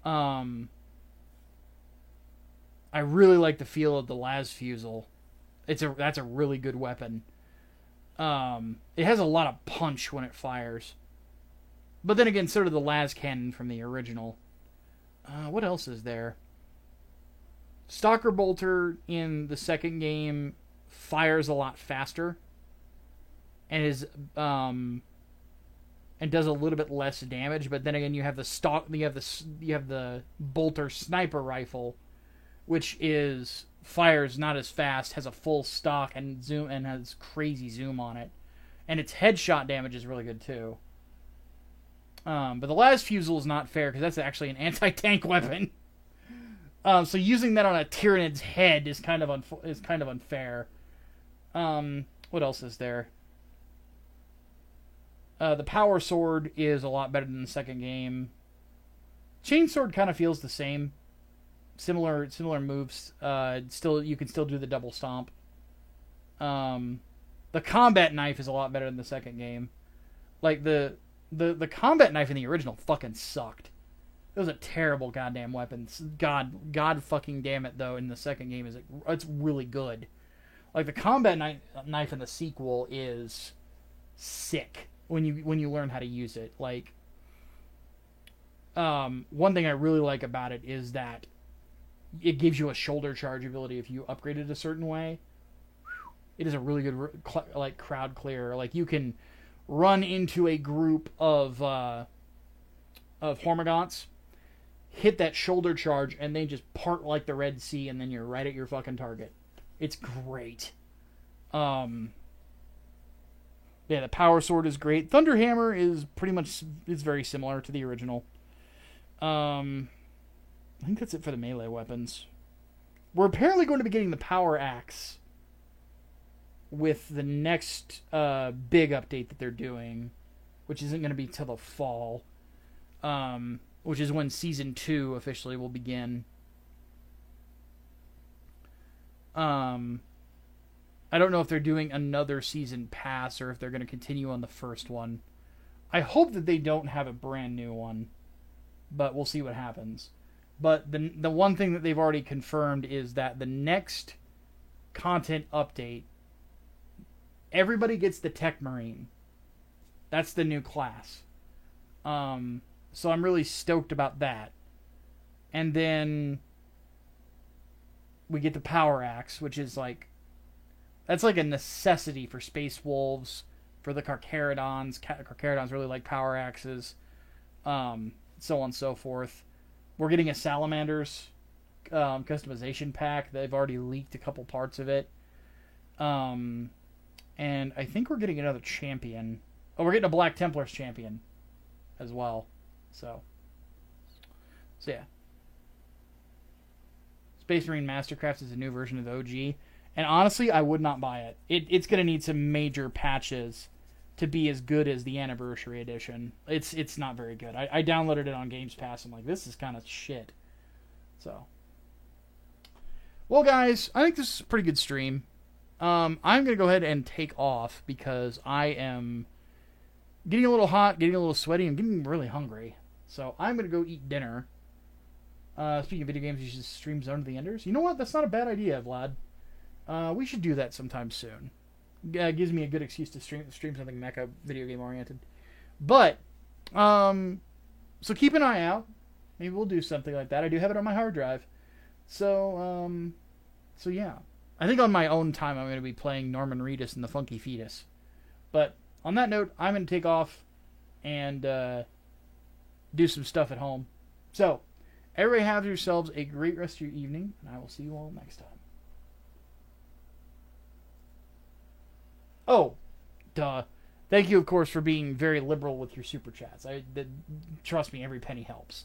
I really like the feel of the Las-Fusel. That's a really good weapon. It has a lot of punch when it fires. But then again, so did the Las Cannon from the original. What else is there? Stalker Bolter in the second game fires a lot faster and and does a little bit less damage. But then again, you have the Bolter sniper rifle, which fires not as fast, has a full stock and zoom, and has crazy zoom on it, and its headshot damage is really good too. But the Las-Fusel is not fair because that's actually an anti-tank weapon. So using that on a Tyranid's head is kind of unfair. What else is there? The Power Sword is a lot better than the second game. Chainsword kind of feels the same. Similar moves. You can still do the double stomp. The combat knife is a lot better than the second game. Like the combat knife in the original fucking sucked. It was a terrible goddamn weapon. God fucking damn it though. In the second game, it's really good. Like the combat knife in the sequel is sick when you learn how to use it. Like, one thing I really like about it is that it gives you a shoulder charge ability if you upgrade it a certain way. It is a really good like crowd clear. Like you can run into a group of Hormagaunts, hit that shoulder charge, and they just part like the Red Sea, and then you're right at your fucking target. It's great. Yeah, the Power Sword is great. Thunder Hammer is very similar to the original. I think that's it for the melee weapons. We're apparently going to be getting the Power Axe with the next big update that they're doing, which isn't going to be till the fall, which is when Season 2 officially will begin. I don't know if they're doing another season pass or if they're going to continue on the first one. I hope that they don't have a brand new one, but we'll see what happens. But the one thing that they've already confirmed is that the next content update, everybody gets the Tech Marine. That's the new class. So I'm really stoked about that. And then we get the Power Axe, which is like, that's like a necessity for Space Wolves, for the Carcharodons. Carcharodons really like Power Axes, so on and so forth. We're getting a Salamanders customization pack. They've already leaked a couple parts of it. And I think we're getting another champion. Oh, we're getting a Black Templars champion as well. So yeah. Space Marine Mastercraft is a new version of the OG. And honestly, I would not buy it. It's going to need some major patches to be as good as the Anniversary Edition. It's not very good. I downloaded it on Games Pass. I'm like, this is kind of shit. So, well, guys, I think this is a pretty good stream. I'm going to go ahead and take off because I am getting a little hot, getting a little sweaty, and getting really hungry. So I'm going to go eat dinner. Speaking of video games, you should stream Zone of the Enders. You know what? That's not a bad idea, Vlad. We should do that sometime soon. Gives me a good excuse to stream something mecha video game oriented. But, so keep an eye out. Maybe we'll do something like that. I do have it on my hard drive. So yeah. I think on my own time I'm going to be playing Norman Reedus and the Funky Fetus. But on that note, I'm going to take off and do some stuff at home. So, everybody have yourselves a great rest of your evening, and I will see you all next time. Oh, duh. Thank you, of course, for being very liberal with your super chats. Trust me, every penny helps.